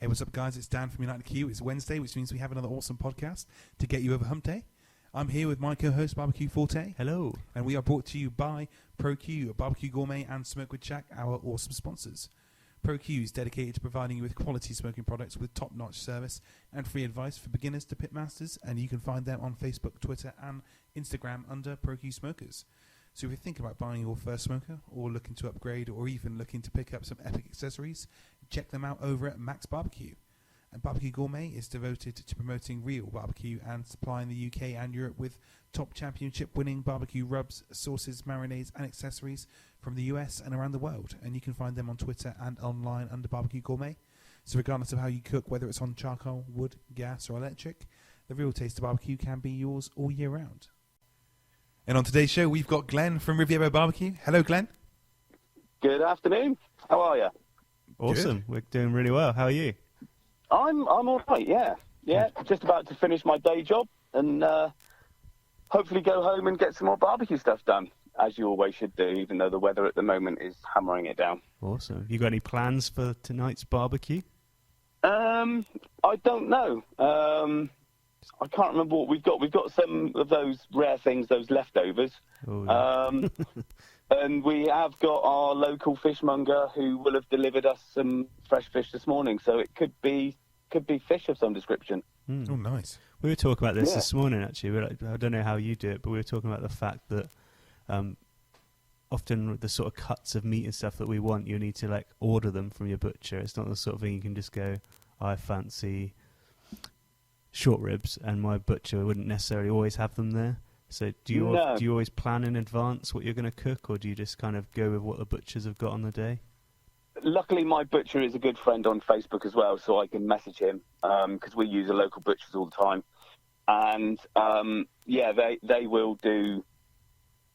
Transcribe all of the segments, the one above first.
Hey, what's up, guys? It's Dan from UnitedQ. It's Wednesday, which means we have another awesome podcast to get you over hump day. I'm here with my co-host, BBQ Forte. Hello. And we are brought to you by ProQ, BBQ Gourmet, and Smokewood Shack, our awesome sponsors. ProQ is dedicated to providing you with quality smoking products with top-notch service and free advice for beginners to pitmasters, and you can find them on Facebook, Twitter, and Instagram under ProQ Smokers. So if you're thinking about buying your first smoker, or looking to upgrade, or even looking to pick up some epic accessories, check them out over at Max BBQ. And BBQ Gourmet is devoted to promoting real barbecue and supplying the UK and Europe with top championship-winning barbecue rubs, sauces, marinades, and accessories from the US and around the world. And you can find them on Twitter and online under BBQ Gourmet. So regardless of how you cook, whether it's on charcoal, wood, gas, or electric, the real taste of barbecue can be yours all year round. And on today's show, we've got Glenn from Riviera BBQ. Hello, Glenn. Good afternoon. How are you? Awesome. Good. We're doing really well. How are you? I'm all right, yeah. Just about to finish my day job and hopefully go home and get some more barbecue stuff done, as you always should do, even though the weather at the moment is hammering it down. Awesome. Have you got any plans for tonight's barbecue? I don't know. I can't remember what we've got. We've got some of those rare things, those leftovers. Oh, yeah. And we have got our local fishmonger who will have delivered us some fresh fish this morning. So it could be fish of some description. Oh, nice. We were talking about this morning, actually. I don't know how you do it, but we were talking about the fact that often the sort of cuts of meat and stuff that we want, you need to order them from your butcher. It's not the sort of thing you can just go, I fancy short ribs, and my butcher wouldn't necessarily always have them there. So do you always plan in advance what you're going to cook, or do you just kind of go with what the butchers have got on the day? Luckily, my butcher is a good friend on Facebook as well, so I can message him because we use a local butchers all the time. And they will do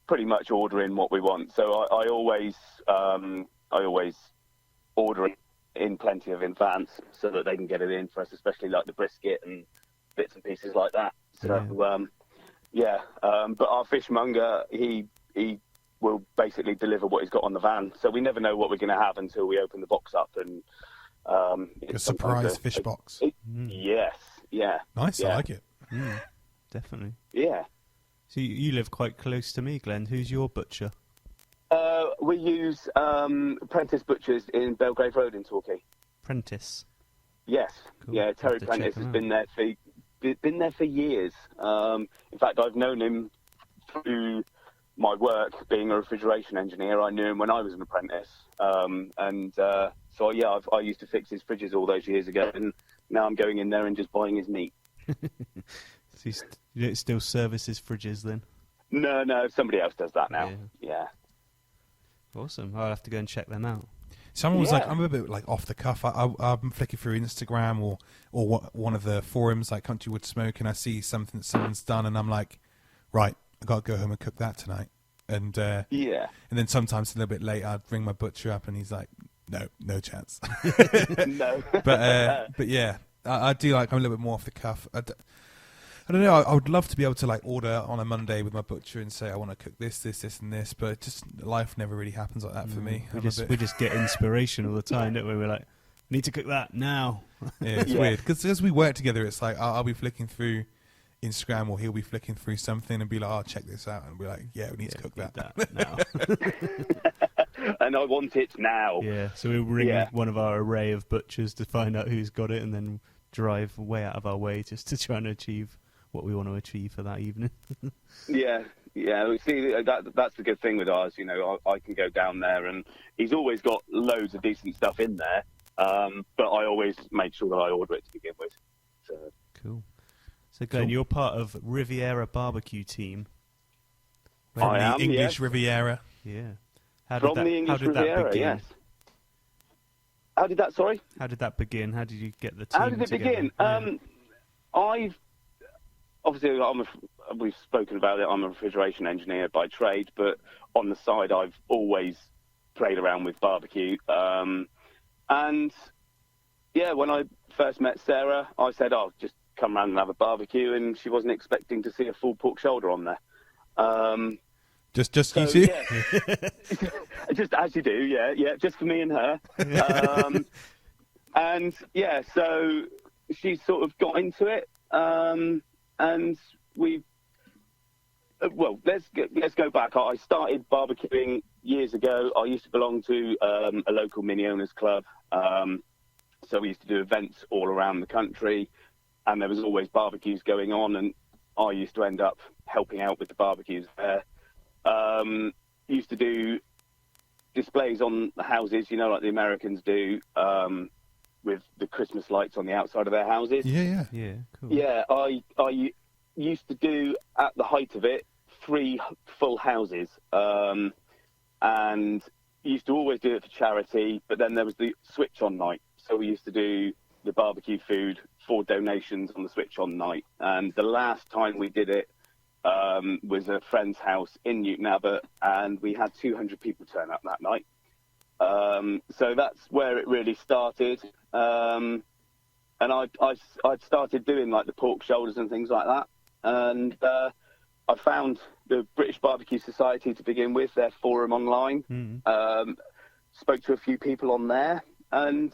pretty much order in what we want. So I always order it in plenty of advance so that they can get it in for us, especially like the brisket and bits and pieces like that. So but our fishmonger, he will basically deliver what he's got on the van. So we never know what we're going to have until we open the box up and a surprise fish box. Yes, yeah. Nice, yeah. I like it. Definitely. Yeah. So you live quite close to me, Glenn. Who's your butcher? We use Prentice Butchers in Belgrave Road in Torquay. Prentice? Yes. Cool. Yeah, Terry Prentice has been there for years. In fact, I've known him through my work being a refrigeration engineer. I knew him when I was an apprentice. I used to fix his fridges all those years ago, and now I'm going in there and just buying his meat. So you don't still service his fridges then? No, somebody else does that now. Yeah. Awesome. I'll have to go and check them out. Someone was I'm a bit off the cuff. I'm flicking through Instagram or one of the forums like Country Wood Smoke, and I see something that someone's done, and I'm like, right, I got to go home and cook that tonight. And and then sometimes a little bit later, I'd ring my butcher up, and he's like, no chance. No. But yeah, I do I'm a little bit more off the cuff. I don't know. I would love to be able to order on a Monday with my butcher and say I want to cook this, and this, but just life never really happens like that for me. We just get inspiration all the time, don't we? We're like, need to cook that now. Yeah, it's weird because as we work together, it's like I'll be flicking through Instagram or he'll be flicking through something and be like, "Oh, check this out," and we're like, "Yeah, we need to cook that now." And I want it now. Yeah, so we'll ring one of our array of butchers to find out who's got it, and then drive way out of our way just to try and achieve what we want to achieve for that evening. Yeah. See, that's the good thing with ours. I can go down there, and he's always got loads of decent stuff in there. But I always make sure that I order it to begin with. So. Cool. So, Glenn, you're part of Riviera BBQ Team. From the English Riviera. Yeah. The English Riviera, yes. How did that? Sorry. How did that begin? How did you get the team? How did it begin? Obviously, we've spoken about it. I'm a refrigeration engineer by trade, but on the side, I've always played around with barbecue. And when I first met Sarah, I said, "Oh, just come round and have a barbecue," and she wasn't expecting to see a full pork shoulder on there. Just you two? Yeah. Just as you do, yeah, just for me and her. And yeah, so she sort of got into it, and we. Well, let's go back. I started barbecuing years ago. I used to belong to a local mini owners club, so we used to do events all around the country, and there was always barbecues going on, and I used to end up helping out with the barbecues there. Used to do displays on the houses, like the Americans do, with the Christmas lights on the outside of their houses. Yeah, cool. Yeah, I used to do, at the height of it, 3 full houses, and used to always do it for charity, but then there was the switch on night, so we used to do the barbecue food for donations on the switch on night. And the last time we did it was a friend's house in Newton Abbot, and we had 200 people turn up that night. So that's where it really started. And I'd started doing like the pork shoulders and things like that. And I found the British Barbecue Society to begin with, their forum online. Spoke to a few people on there, and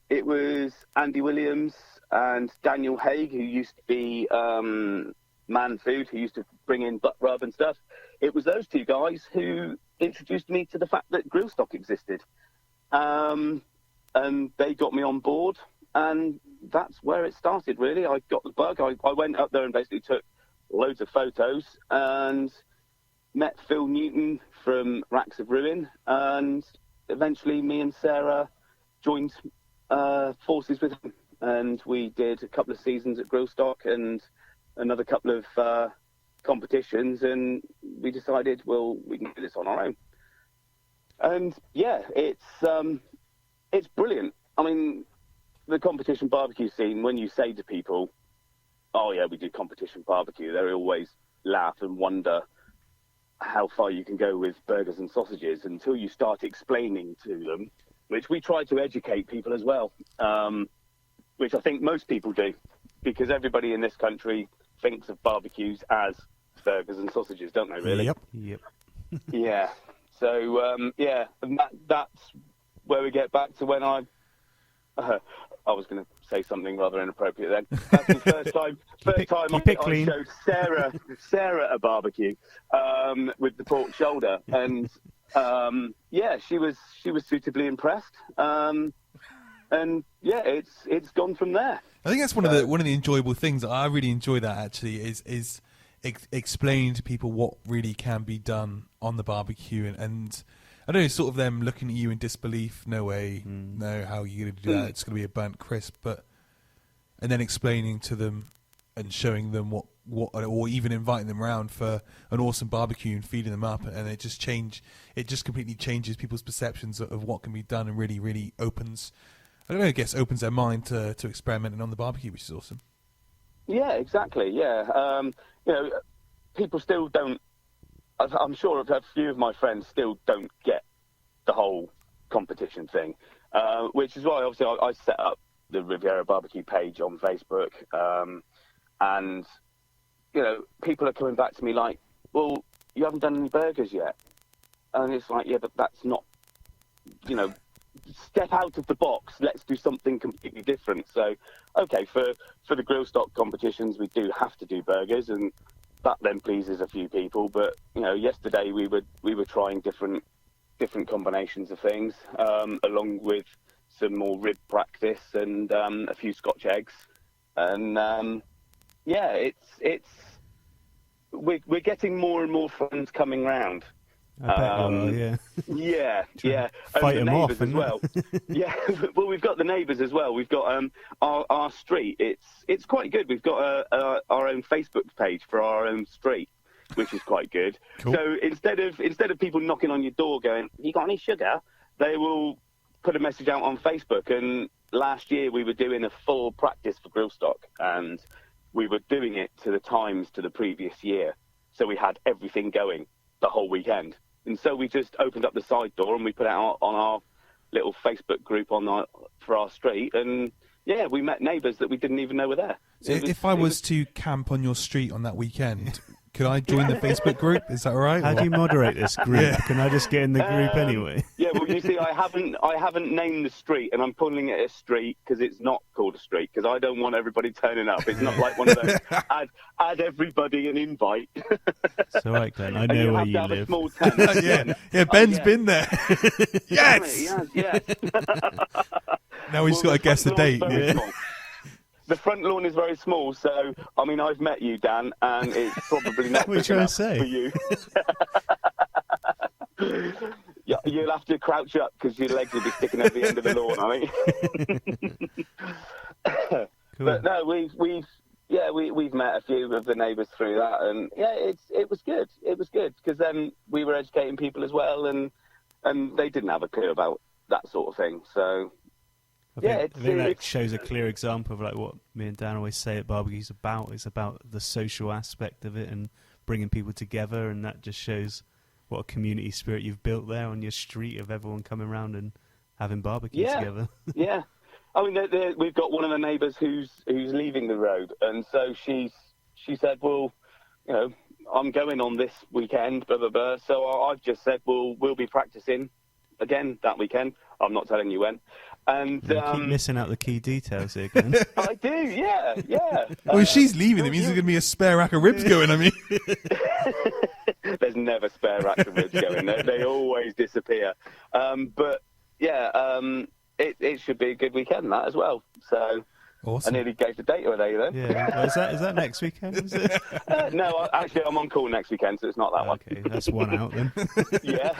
it was Andy Williams and Daniel Haig, who used to be Man Food, who used to bring in butt rub and stuff. It was those 2 guys who introduced me to the fact that grill stock existed. And they got me on board, and that's where it started, really. I got the bug. I went up there and basically took loads of photos and met Phil Newton from Racks of Ruin, and eventually me and Sarah joined forces with him, and we did a couple of seasons at Grill Stock and another couple of competitions, and we decided, well, we can do this on our own. And yeah, it's brilliant. I mean, the competition barbecue scene, when you say to people, oh yeah, we do competition barbecue, they always laugh and wonder how far you can go with burgers and sausages until you start explaining to them, which we try to educate people as well, which I think most people do, because everybody in this country thinks of barbecues as burgers and sausages, don't they, really? Yep. Yeah. So, yeah, and that's where we get back to when I was going to say something rather inappropriate then. That's the first time I showed Sarah a barbecue with the pork shoulder, and yeah, she was suitably impressed, and yeah, it's gone from there. I think that's one of the enjoyable things. I really enjoy that, actually, is explaining to people what really can be done on the barbecue, and I don't know, sort of them looking at you in disbelief. No way, no, how are you going to do that? It's going to be a burnt crisp, and then explaining to them and showing them what, or even inviting them around for an awesome barbecue and feeding them up, and it just completely changes people's perceptions of what can be done, and really, really opens, I don't know, I guess opens their mind to experimenting on the barbecue, which is awesome. Yeah, exactly. Yeah, people still don't. I'm sure a few of my friends still don't get the whole competition thing, which is why obviously I set up the Riviera BBQ page on Facebook, and people are coming back to me like, well, you haven't done any burgers yet, and it's like, yeah, but that's not, step out of the box, let's do something completely different. So okay, for the grill stock competitions, we do have to do burgers, and that then pleases a few people. But yesterday we were trying different combinations of things, along with some more rib practice and a few Scotch eggs, and yeah, we're getting more and more friends coming round. I bet you are, yeah. Yeah. Fight and the them off, neighbours as well. Yeah. Well, we've got the neighbours as well. We've got our street. It's quite good. We've got our own Facebook page for our own street, which is quite good. Cool. So instead of people knocking on your door going, "Have you got any sugar?" they will put a message out on Facebook. And last year we were doing a full practice for grill stock, and we were doing it to the times to the previous year. So we had everything going the whole weekend. And so we just opened up the side door and we put it out on our little Facebook group for our street. And yeah, we met neighbours that we didn't even know were there. So if I was to camp on your street on that weekend, could I join the Facebook group? Is that all right? How do you moderate this group? Yeah. Can I just get in the group anyway? Yeah, well, you see, I haven't named the street, and I'm calling it a street because it's not called a street, because I don't want everybody turning up. It's not like one of those add everybody an invite. It's all right, Glenn. I know where you have live. A small tent. yeah, Ben's been there. Yes! Yes. Now we've just got to guess the date. Yeah. The front lawn is very small, so, I mean, I've met you, Dan, and it's probably not big enough for you. Yeah, you'll have to crouch up because your legs will be sticking over the end of the lawn, I think. Cool. But no, we've met a few of the neighbours through that, and yeah, it was good. It was good because then we were educating people as well, and they didn't have a clue about that sort of thing. So I think that shows a clear example of like what me and Dan always say at barbecue's about. It's about the social aspect of it and bringing people together, and that just shows what a community spirit you've built there on your street of everyone coming around and having barbecue together. Yeah. I mean, we've got one of the neighbours who's leaving the road, and so she said, well, you know, I'm going on this weekend, blah, blah, blah. So I've just said, well, we'll be practicing again that weekend. I'm not telling you when. And you keep missing out the key details here, Glenn. I do, yeah. Well, if she's leaving, it means there's going to be a spare rack of ribs going, I mean. There's never spare racks of ribs going. They always disappear. But, yeah, it should be a good weekend, that, as well. So awesome. I nearly gave the date away then. Yeah. Well, is that next weekend, is it? No, actually, I'm on call next weekend, so it's not that one. Okay, that's one out then. Yeah.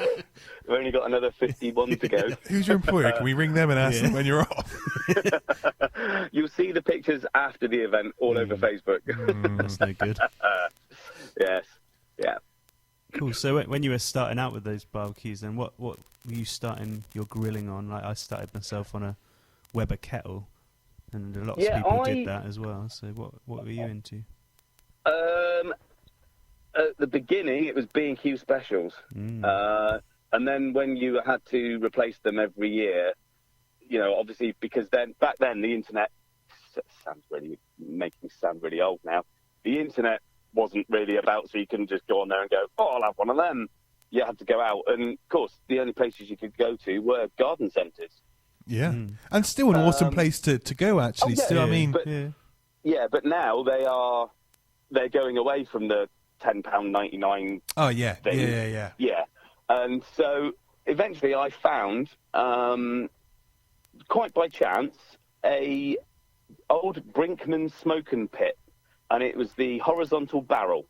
We've only got another 51 to go. Who's your employer? Can we ring them and ask them when you're off? You'll see the pictures after the event all over Facebook. That's no good. Yes. Yeah. Cool. So when you were starting out with those barbecues, then what were you starting your grilling on? Like I started myself on a Weber kettle, and lots of people did that as well. So what were you into? At the beginning, it was B&Q specials. And then when you had to replace them every year, you know, obviously, because back then the internet making me sound really old now. The internet wasn't really about, so you couldn't just go on there and go, oh, I'll have one of them. You had to go out, and of course, the only places you could go to were garden centres. Yeah, and still an awesome place to go. Actually, I mean, but now they're going away from the £10.99. Oh yeah, thing. Yeah. And so eventually I found, quite by chance, a old Brinkmann smoking pit, and it was the horizontal barrel,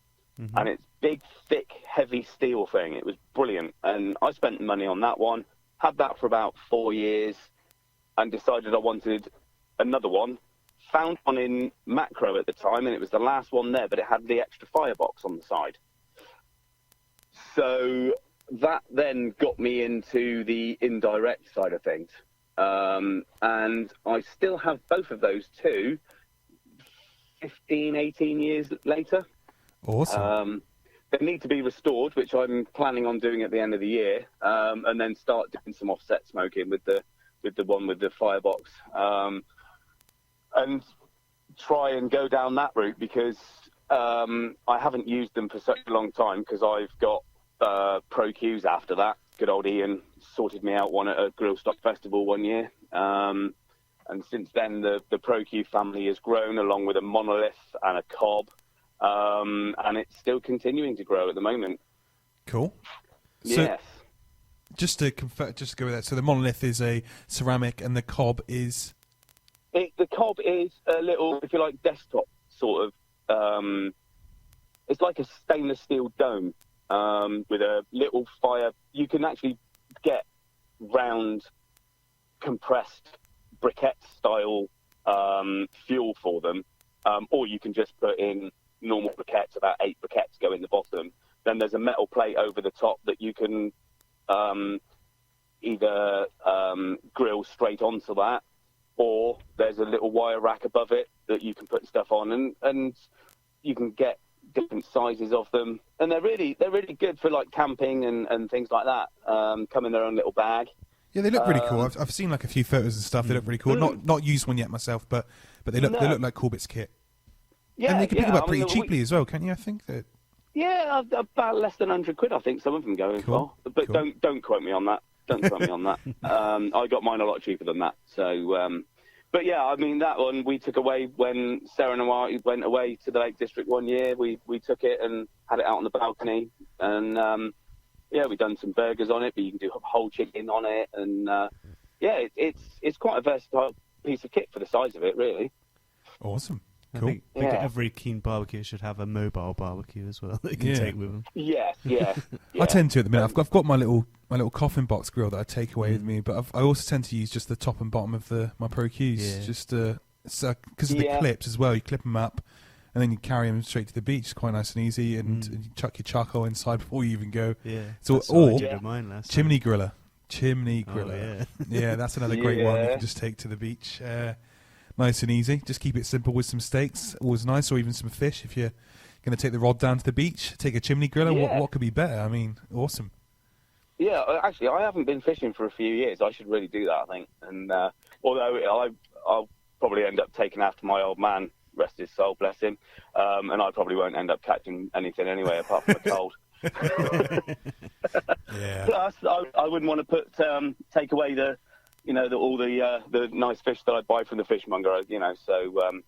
and it's big, thick, heavy steel thing. It was brilliant, and I spent money on that one, had that for about 4 years, and decided I wanted another one. Found one in Macro at the time, and it was the last one there, but it had the extra firebox on the side. So that then got me into the indirect side of things. And I still have both of those too, 15, 18 years later. Awesome. They need to be restored, which I'm planning on doing at the end of the year, and then start doing some offset smoking with the one with the firebox, and try and go down that route, because I haven't used them for such a long time, because I've got Pro Qs after that. Good old Ian sorted me out one at a Grill Stock Festival one year, and since then the Pro Q family has grown, along with a Monolith and a Cobb, and it's still continuing to grow at the moment. Cool. So, yes. Just to go with that. So the Monolith is a ceramic, and the Cobb is. The Cobb is a little, if you like, desktop sort of. It's like a stainless steel dome with a little fire. You can actually get round, compressed briquette style fuel for them, or you can just put in normal briquettes. About 8 briquettes go in the bottom. Then there's a metal plate over the top that you can either grill straight onto that, or there's a little wire rack above it that you can put stuff on, and you can get different sizes of them, and they're really good for like camping and things like that. Come in their own little bag. Yeah, they look really cool. I've seen like a few photos and stuff. They look really cool. Not used one yet myself, but they look like Corbet's kit. Yeah, and they can pick them up pretty cheaply as well, can't you? I think that. Yeah, about less than £100, I think some of them going Cool. for. But Cool. don't quote me on that. Don't quote me on that. I got mine a lot cheaper than that. So, but yeah, I mean that one we took away when Sarah and I went away to the Lake District one year. We took it and had it out on the balcony, and yeah, we done some burgers on it, but you can do whole chicken on it, and yeah, it's quite a versatile piece of kit for the size of it, really. Awesome. I Cool. think every keen barbecue should have a mobile barbecue as well that you can take with them. Yeah. I tend to at the minute. I've got my little coffin box grill that I take away with me, but I also tend to use just the top and bottom of my Pro Qs, just because of the clips as well. You clip them up, and then you carry them straight to the beach. It's quite nice and easy, and you chuck your charcoal inside before you even go. Yeah. So or mine last chimney time. griller. Chimney griller. Yeah, that's another great one you can just take to the beach. Nice and easy. Just keep it simple with some steaks. Always nice, or even some fish. If you're going to take the rod down to the beach, take a chimney griller. What could be better? I mean, awesome. Yeah, actually, I haven't been fishing for a few years. I should really do that, I think. And although I'll probably end up taking after my old man, rest his soul, bless him, and I probably won't end up catching anything anyway, apart from a cold. Yeah. Plus, I wouldn't want to take away all the nice fish that I buy from the fishmonger, So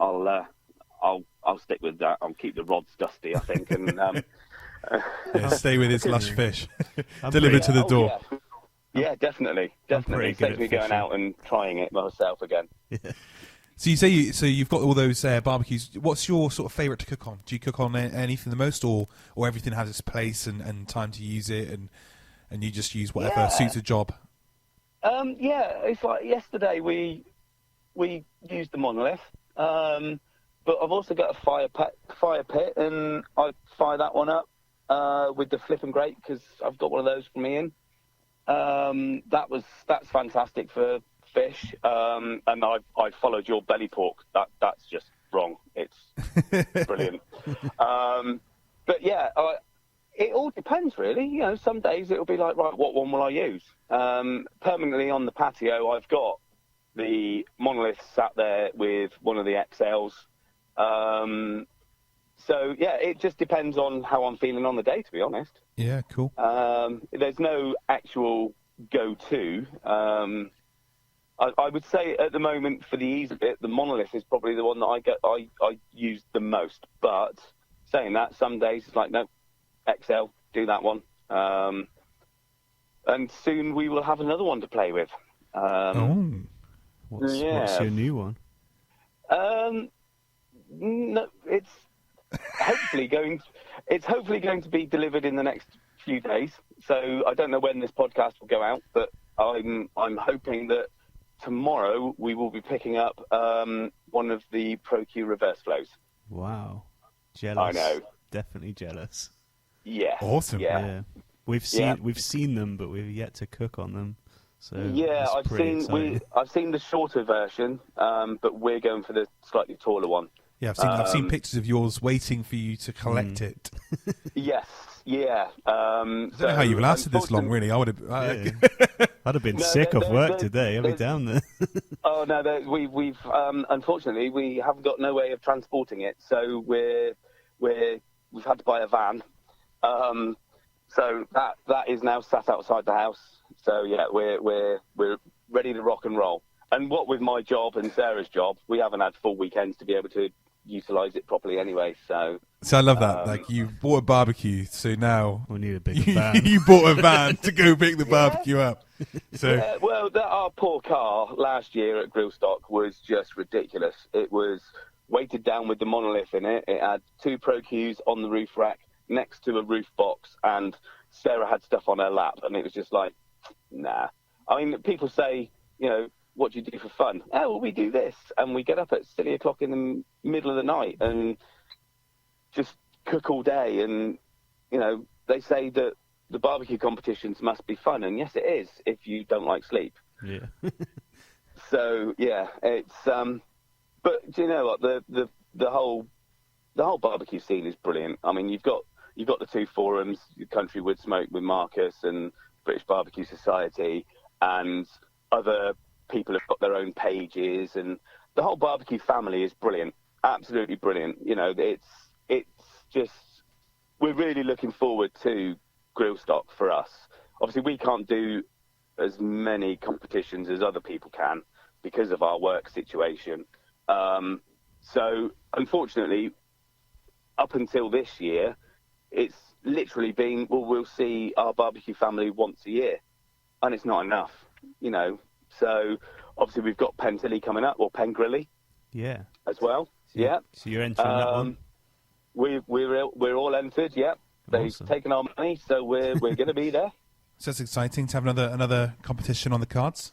I'll stick with that. I'll keep the rods dusty, I think, and stay with his lush fish delivered to the door. Yeah, definitely. Saves me going out and trying it myself again. Yeah. So you say you've got all those barbecues. What's your sort of favourite to cook on? Do you cook on anything the most, or everything has its place and time to use it, and you just use whatever suits a job? Yeah, it's like yesterday we used the monolith, but I've also got a fire pit, and I fire that one up with the flip and grate because I've got one of those from Ian. That's fantastic for fish, and I followed your belly pork. That's just wrong. It's brilliant. But yeah, it all depends really. Some days it'll be like, right, what one will I use? Permanently on the patio, I've got the monolith sat there with one of the XLs. So yeah, it just depends on how I'm feeling on the day, to be honest. Yeah, cool. There's no actual go-to. I would say at the moment, for the ease of it, the monolith is probably the one that I use the most. But saying that, some days it's like, no, XL, do that one. And soon we will have another one to play with. What's your new one? No, it's hopefully going to be delivered in the next few days. So I don't know when this podcast will go out, but I'm hoping that tomorrow we will be picking up one of the Pro Q reverse flows. Wow, jealous! I know, definitely jealous. Yeah, awesome. Yeah. We've seen them, but we've yet to cook on them. So yeah, I've seen the shorter version, but we're going for the slightly taller one. Yeah, I've seen pictures of yours waiting for you to collect it. Yes, yeah. I don't know how you lasted this long, really. I would have. I'd have been sick of work today. I'd be down there. Oh no, we've unfortunately we haven't got no way of transporting it, so we've had to buy a van. So that is now sat outside the house. So yeah, we're ready to rock and roll. And what with my job and Sarah's job, we haven't had full weekends to be able to utilise it properly anyway. So I love that. Like, you bought a barbecue, so now we need a big van. You bought a van to go pick the barbecue up. So yeah, well, our poor car last year at Grillstock was just ridiculous. It was weighted down with the monolith in it. It had 2 Pro Qs on the roof rack next to a roof box, and Sarah had stuff on her lap, and it was just like, nah. I mean, people say, what do you do for fun? Oh, well, we do this, and we get up at 3 o'clock in the middle of the night and just cook all day. And they say that the barbecue competitions must be fun, and yes, it is if you don't like sleep. Yeah. So yeah, it's but do you know what, the whole barbecue scene is brilliant. I mean, you've got the 2 forums, Country Wood Smoke with Marcus and British Barbecue Society, and other people have got their own pages, and the whole barbecue family is brilliant, absolutely brilliant. It's just we're really looking forward to grill stock for us. Obviously, we can't do as many competitions as other people can because of our work situation. So unfortunately, up until this year, it's literally been, well, we'll see our barbecue family once a year, and it's not enough, you know. So obviously we've got Pentilly coming up, or Pengrilly, Yeah. as well. Yeah. So you're entering that one? We're all entered. Yeah. They've Awesome. taken our money, so we're going to be there. So it's exciting to have another competition on the cards.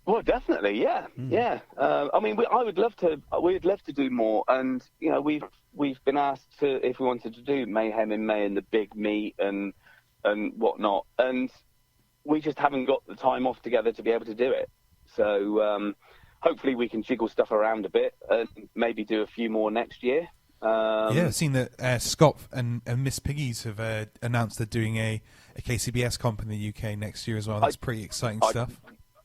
Well, definitely, yeah, yeah. I mean, we'd love to do more, and you know, we've been asked to, if we wanted to do Mayhem in May and the big meet and whatnot, and we just haven't got the time off together to be able to do it. So hopefully we can jiggle stuff around a bit and maybe do a few more next year. Yeah, I've seen that Scott and Miss Piggies have announced they're doing a KCBS comp in the UK next year as well. That's pretty exciting stuff.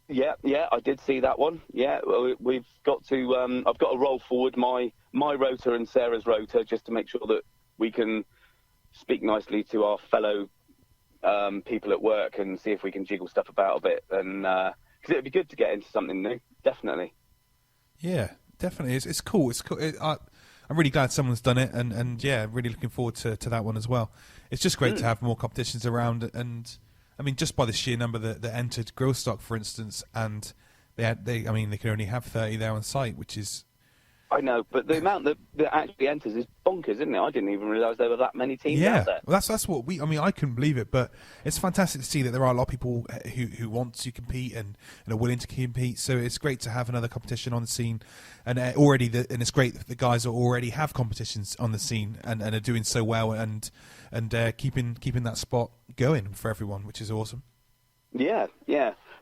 Yeah, I did see that one. Yeah, we've got to. I've got to roll forward my rotor and Sarah's rotor just to make sure that we can speak nicely to our fellow people at work and see if we can jiggle stuff about a bit. And because it'd be good to get into something new, definitely. Yeah, definitely. It's cool. It's cool. I'm really glad someone's done it, and yeah, really looking forward to that one as well. It's just great to have more competitions around, and I mean, just by the sheer number that entered grill stock, for instance, and they can only have 30 there on site, which is. I know, but the amount that actually enters is bonkers, isn't it? I didn't even realise there were that many teams out there. Well, that's what we. I mean, I couldn't believe it, but it's fantastic to see that there are a lot of people who want to compete and are willing to compete. So it's great to have another competition on the scene, and and it's great that the guys that already have competitions on the scene and are doing so well and keeping that spot going for everyone, which is awesome. Yeah.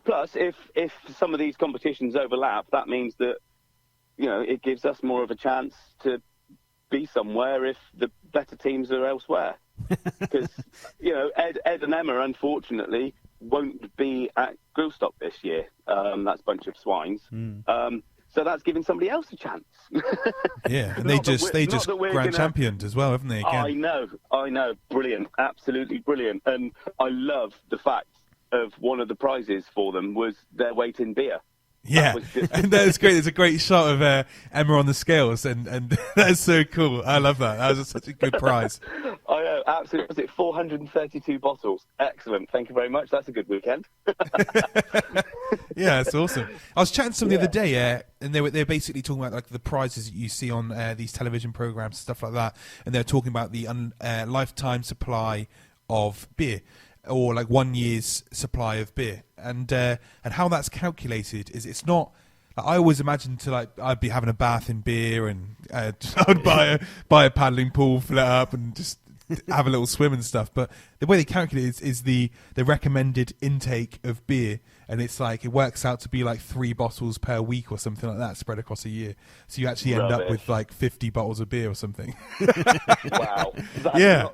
Plus, if some of these competitions overlap, that means that, you know, it gives us more of a chance to be somewhere if the better teams are elsewhere. Because, you know, Ed and Emma, unfortunately, won't be at Grillstock this year. That's a bunch of swines. So that's giving somebody else a chance. Yeah, and they just grand championed as well, haven't they? Again? I know. Brilliant. Absolutely brilliant. And I love the fact of one of the prizes for them was their weight in beer. Yeah, and that's great. There's a great shot of Emma on the scales, and that's so cool. I love that. That was such a good prize. I know, absolutely. Was it 432 bottles? Excellent. Thank you very much. That's a good weekend. Yeah, that's awesome. I was chatting to somebody the other day, and they're basically talking about like the prizes that you see on these television programs, stuff like that, and they're talking about the lifetime supply of beer, or like 1 year's supply of beer, and how that's calculated is it's not. Like, I always imagined I'd be having a bath in beer, and I'd buy a paddling pool, fill it up, and just have a little swim and stuff. But the way they calculate it is the recommended intake of beer, and it's like it works out to be like 3 bottles per week or something like that, spread across a year. So you actually end up with like 50 bottles of beer or something. Wow.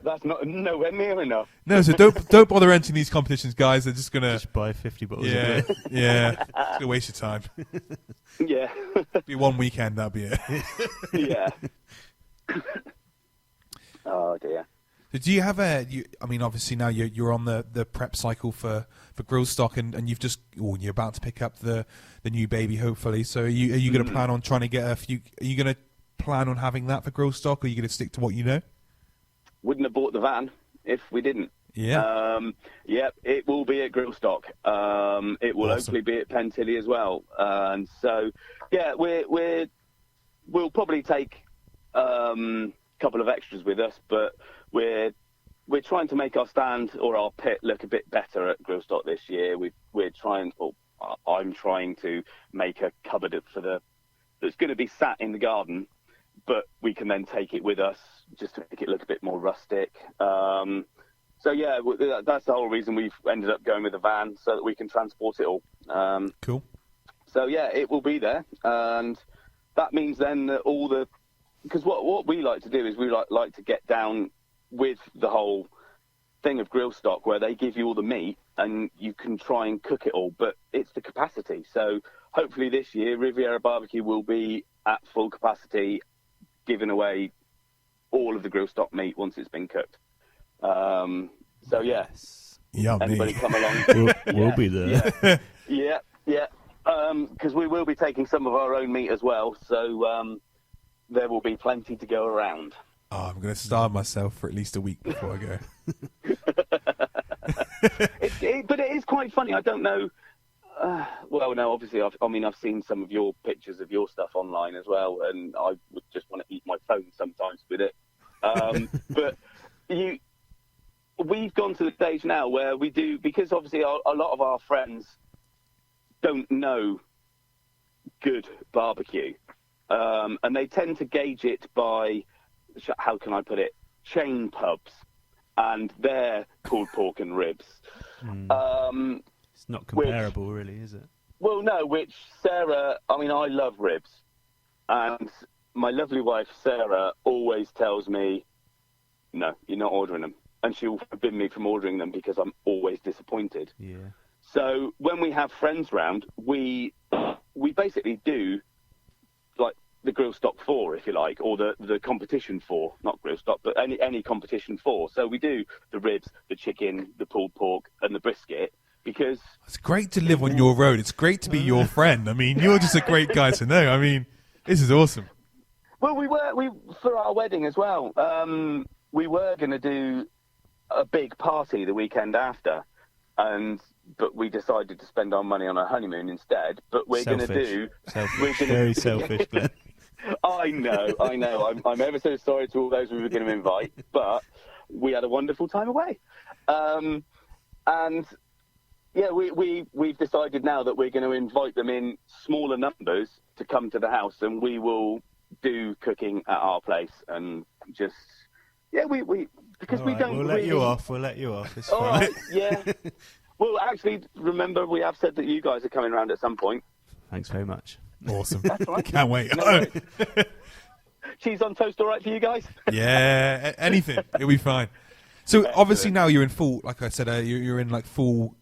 That's not nowhere near enough. No, so don't bother entering these competitions, guys. They're just gonna buy 50 bottles. Yeah, yeah. It's gonna waste your time. Yeah. Be one weekend, that'll be it. Yeah. Oh dear. So do you have I mean, obviously now you're on the prep cycle for grill stock, and you're about to pick up the new baby, hopefully. So are you going to plan on trying to get a few? Are you going to plan on having that for grill stock, or are you going to stick to what you know? Wouldn't have bought the van if we didn't. Yeah. Yep. It will be at grill stock. It will hopefully be at Pentilly as well. And so, yeah, we'll probably take a couple of extras with us, but we're trying to make our stand or our pit look a bit better at grill stock this year. I'm trying to make a cupboard that's going to be sat in the garden, but we can then take it with us just to make it look a bit more rustic. So yeah, that's the whole reason we've ended up going with a van, so that we can transport it all. Cool. So yeah, it will be there, and that means then that because what we like to do is we like to get down with the whole thing of grill stock, where they give you all the meat and you can try and cook it all, but it's the capacity. So hopefully this year Riviera BBQ will be at full capacity, giving away all of the grill stock meat once it's been cooked. So yeah, anybody Yummy. come along? We'll be there. Yeah. Because we will be taking some of our own meat as well, so there will be plenty to go around. Oh, I'm going to starve myself for at least a week before I go. But it is quite funny. I don't know. Well, no, obviously, I've seen some of your pictures of your stuff online as well, and I would just want to eat my phone sometimes with it. But we've gone to the stage now where we do, because obviously a lot of our friends don't know good barbecue, and they tend to gauge it by, how can I put it, chain pubs and their pulled pork and ribs. It's not comparable, really, is it? Well, no, which Sarah, I mean, I love ribs, and my lovely wife Sarah always tells me, no, you're not ordering them, and she'll forbid me from ordering them because I'm always disappointed. Yeah. So when we have friends round, we basically do like the grill stock 4, if you like, or the competition 4, not grill stock, but any competition 4. So we do the ribs, the chicken, the pulled pork, and the brisket, because It's great to live on your road. It's great to be your friend. I mean, you're just a great guy to know. I mean, this is awesome. well, we for our wedding as well. We were going to do a big party the weekend after, but we decided to spend our money on a honeymoon instead. But we're going to do very selfish, Glenn. I know. I'm ever so sorry to all those we were going to invite, but we had a wonderful time away. And yeah, we've decided now that we're going to invite them in smaller numbers to come to the house, and we will do cooking at our place, and just because we don't. We'll let you off. It's All fine. right, yeah. Well, actually, remember we have said that you guys are coming around at some point. Thanks very much. Awesome. That's all right. Can't wait. No worries. Cheese on toast, all right for you guys? Yeah, anything. It'll be fine. So obviously now you're in full, like I said, you're in like full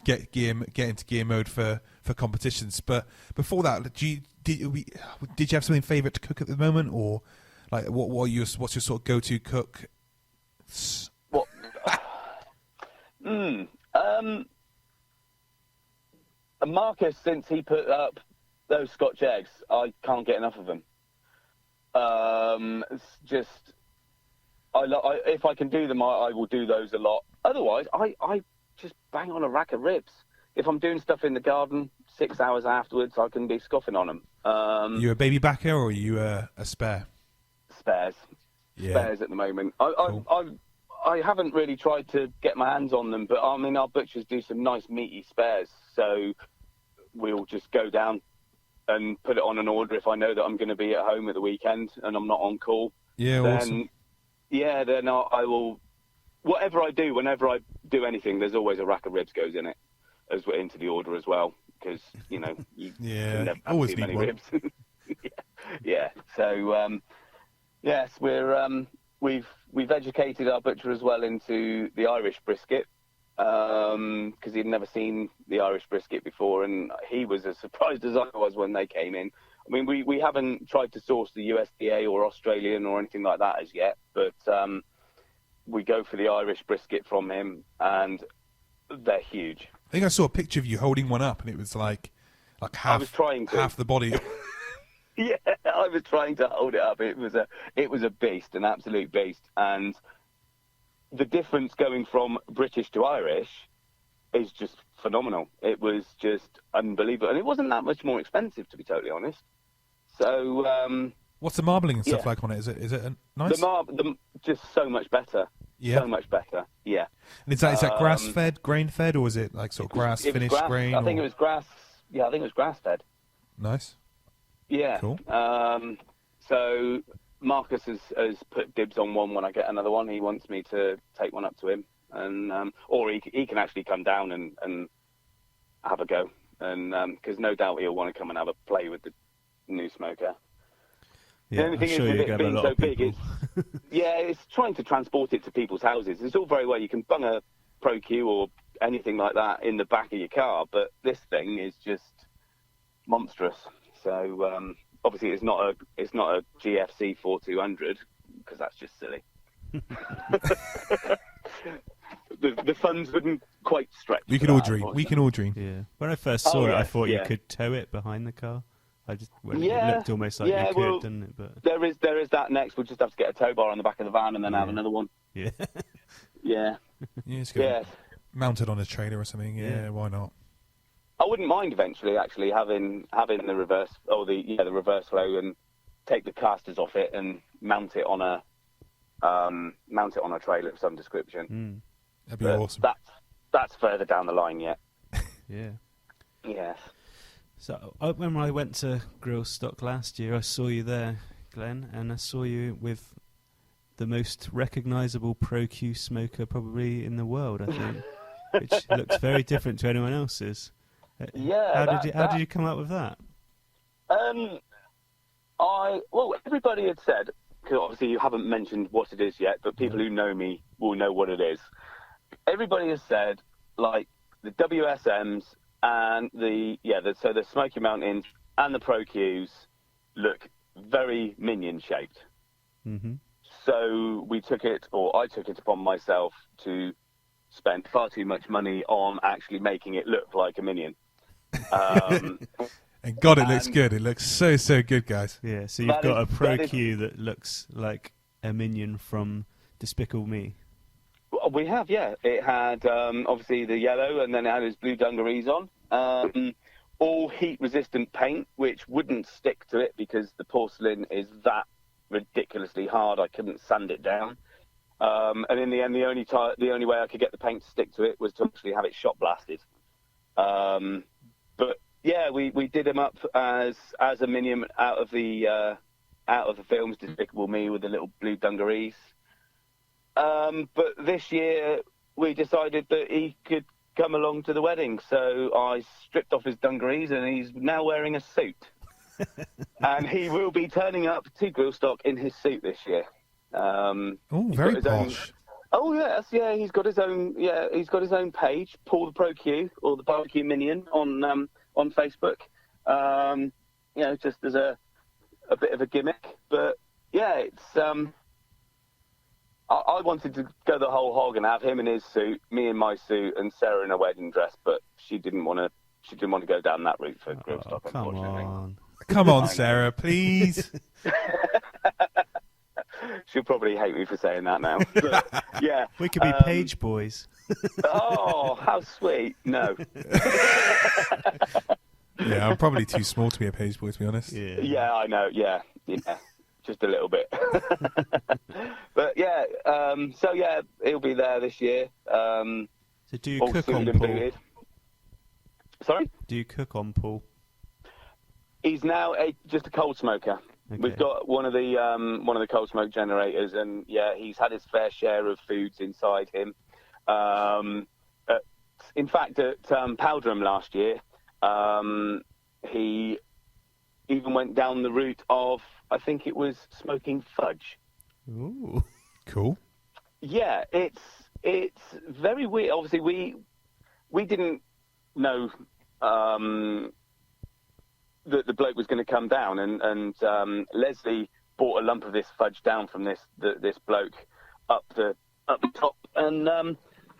get into gear mode for competitions. But before that, did you have something favourite to cook at the moment, or like what's your sort of go-to cook? What? Marcus, since he put up those Scotch eggs, I can't get enough of them. It's just, if I can do them, I will do those a lot. Otherwise, I just bang on a rack of ribs. If I'm doing stuff in the garden, 6 hours afterwards, I can be scoffing on them. You a baby backer or are you a spare? Spares. Yeah. Spares at the moment. Cool. I haven't really tried to get my hands on them, but I mean, our butchers do some nice meaty spares, so we'll just go down and put it on an order if I know that I'm going to be at home at the weekend and I'm not on call. Yeah, then, awesome. Yeah, then I will. Whatever I do, whenever I do anything, there's always a rack of ribs goes in it, as we're into the order as well, because you can never have always too many need one. ribs. yeah. So yes, we've educated our butcher as well into the Irish brisket, because he'd never seen the Irish brisket before, and he was as surprised as I was when they came in. I mean, we haven't tried to source the USDA or Australian or anything like that as yet, but we go for the Irish brisket from him, and they're huge. I think I saw a picture of you holding one up, and it was like half, I was trying to. half the body. Yeah, I was trying to hold it up. It was a beast, an absolute beast, and the difference going from British to Irish is just phenomenal. It was just unbelievable, and it wasn't that much more expensive, to be totally honest. So, what's the marbling and stuff like on it? Is it nice? Just so much better. Yeah. So much better. Yeah. And is that grass fed, grain fed, or is it like sort of grass finished grain? I think it was grass. Yeah, I think it was grass fed. Nice. Yeah. Cool. So Marcus has put dibs on one when I get another one. He wants me to take one up to him, and or he can actually come down and have a go, and because no doubt he'll want to come and have a play with the new smoker. Yeah, the only thing I'm sure is, you with get it a being lot so of big, people. it's trying to transport it to people's houses. It's all very well. You can bung a Pro Q or anything like that in the back of your car, but this thing is just monstrous. So obviously, it's not a GFC 4200 because that's just silly. the funds wouldn't quite stretch. We can all dream. We can all dream. Yeah. When I first saw it, I thought you could tow it behind the car. It looked almost like you could, didn't it? But there is that next. We'll just have to get a tow bar on the back of the van and then have another one. Yeah. Yeah. It's good. Mounted on a trailer or something. Yeah, why not? I wouldn't mind eventually actually having the reverse the reverse flow and take the casters off it and mount it on a trailer of some description. That'd be awesome. That's further down the line yet. Yeah. Yes. So when I went to Grill Stock last year, I saw you there, Glenn, and I saw you with the most recognisable Pro Q smoker probably in the world, I think, which looks very different to anyone else's. Yeah. How did you come up with that? Everybody had said, because obviously you haven't mentioned what it is yet, but people who know me will know what it is. Everybody has said, like, the WSMs and the Smoky Mountains and the Pro Qs look very minion shaped. Mm-hmm. So I took it upon myself to spend far too much money on actually making it look like a minion. And God, it looks good. It looks so good, guys. Yeah, so you've got a Pro Q that looks like a minion from Despicable Me. We have, yeah. It had obviously the yellow, and then it had his blue dungarees on. All heat-resistant paint, which wouldn't stick to it because the porcelain is that ridiculously hard. I couldn't sand it down. And in the end, the only way I could get the paint to stick to it was to actually have it shot blasted. But yeah, we did him up as a minion out of the films Despicable Me with the little blue dungarees. But this year we decided that he could come along to the wedding, so I stripped off his dungarees and he's now wearing a suit. And he will be turning up to Grill Stock in his suit this year. Very posh. Yeah. He's got his own. Yeah, he's got his own page, Paul the Pro Q or the Barbecue Minion on Facebook. Just as a bit of a gimmick, but yeah, it's. I wanted to go the whole hog and have him in his suit, me in my suit, and Sarah in a wedding dress, but she didn't want to. She didn't want to go down that route for Grill Stock, unfortunately. Come on, Sarah, please. She'll probably hate me for saying that now. But, yeah. We could be page boys. Oh, how sweet. No. Yeah, I'm probably too small to be a page boy, to be honest. Yeah, I know. Yeah. Just a little bit. But yeah, he'll be there this year. So do you cook on Paul? Sorry? Do you cook on Paul? He's now just a cold smoker. Okay. We've got one of the cold smoke generators, and yeah, he's had his fair share of foods inside him. In fact, at Powderham last year, he even went down the route of, I think it was smoking fudge. Ooh, cool. Yeah, it's very weird. Obviously, we didn't know that the bloke was going to come down, and Leslie bought a lump of this fudge down from this bloke up the top, and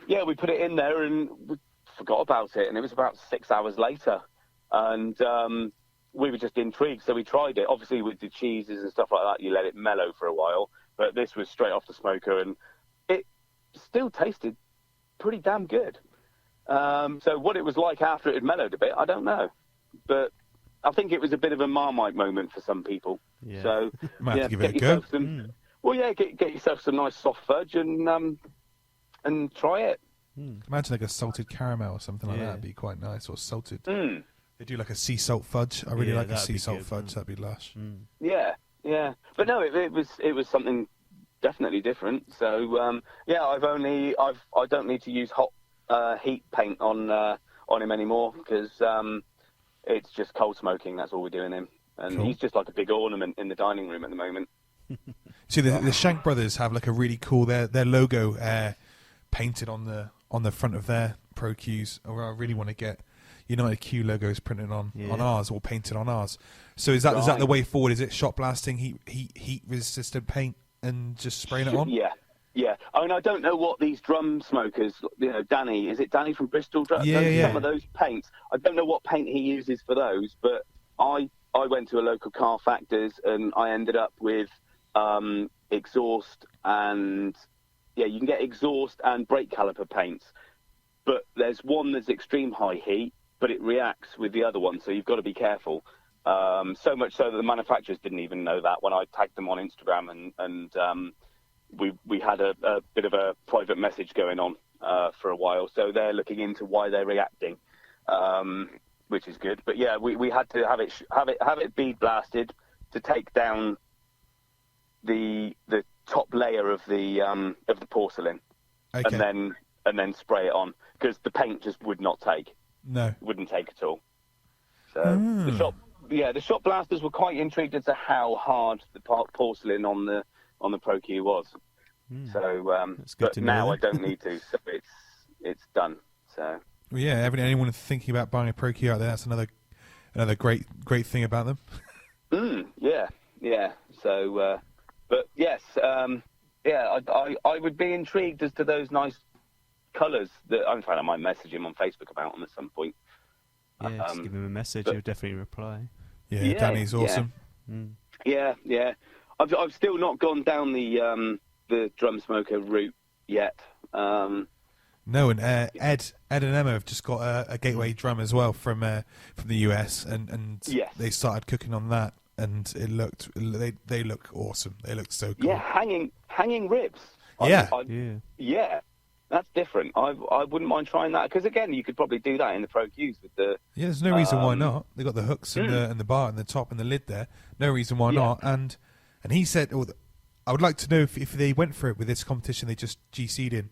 we put it in there and we forgot about it, and it was about 6 hours later, and we were just intrigued, so we tried it. Obviously, with the cheeses and stuff like that, you let it mellow for a while, but this was straight off the smoker, and it still tasted pretty damn good. So what it was like after it had mellowed a bit, I don't know, but I think it was a bit of a Marmite moment for some people. Yeah. So might have to give it a go. Get yourself some nice soft fudge and try it. Imagine like a salted caramel or something like that. It'd be quite nice, or salted. They do like a sea salt fudge. I really like a sea salt fudge. That'd be lush. Yeah. But no, it was something definitely different. So I don't need to use hot heat paint on him anymore, because it's just cold smoking. That's all we're doing him, and he's just like a big ornament in the dining room at the moment. See, the Shank brothers have like a really cool their logo painted on the front of their Pro Qs. Or I really want to get UnitedQ logos printed on ours, or painted on ours. So is that the way forward? Is it shot blasting, heat resistant paint, and just spraying it on? Yeah. I mean, I don't know what these drum smokers, Danny, is it Danny from Bristol? Yeah. Some of those paints. I don't know what paint he uses for those, but I went to a local car factors and I ended up with exhaust and, you can get exhaust and brake caliper paints. But there's one that's extreme high heat, but it reacts with the other one, so you've got to be careful. So much so that the manufacturers didn't even know that when I tagged them on Instagram and we had a bit of a private message going on for a while, so they're looking into why they're reacting, which is good. But yeah, we had to have it bead blasted to take down the top layer of the porcelain, Okay. and then spray it on because the paint just would not take. No. Wouldn't take at all. So the shop blasters were quite intrigued as to how hard the porcelain on the Pro Q was. So, but now I don't need to. So it's done. So. Well, yeah. Anyone thinking about buying a Pro Q out there, that's another great thing about them. Yeah. So, but yes, I would be intrigued as to those nice colours that I'm trying. I might message him on Facebook about them at some point. Yeah, just give him a message. He'll definitely reply. Yeah, Danny's awesome. Yeah. I've still not gone down the drum smoker route yet. No, and Ed and Emma have just got a gateway drum as well from the US, and yes. they started cooking on that, and they look awesome. They look so cool. Yeah, hanging ribs. Yeah. That's different. I wouldn't mind trying that because again, you could probably do that in the Pro Qs with the. Yeah, there's no reason why not. They got the hooks and the bar and the top and the lid there. No reason why not. And he said, I would like to know if they went for it with this competition they just GC'd in,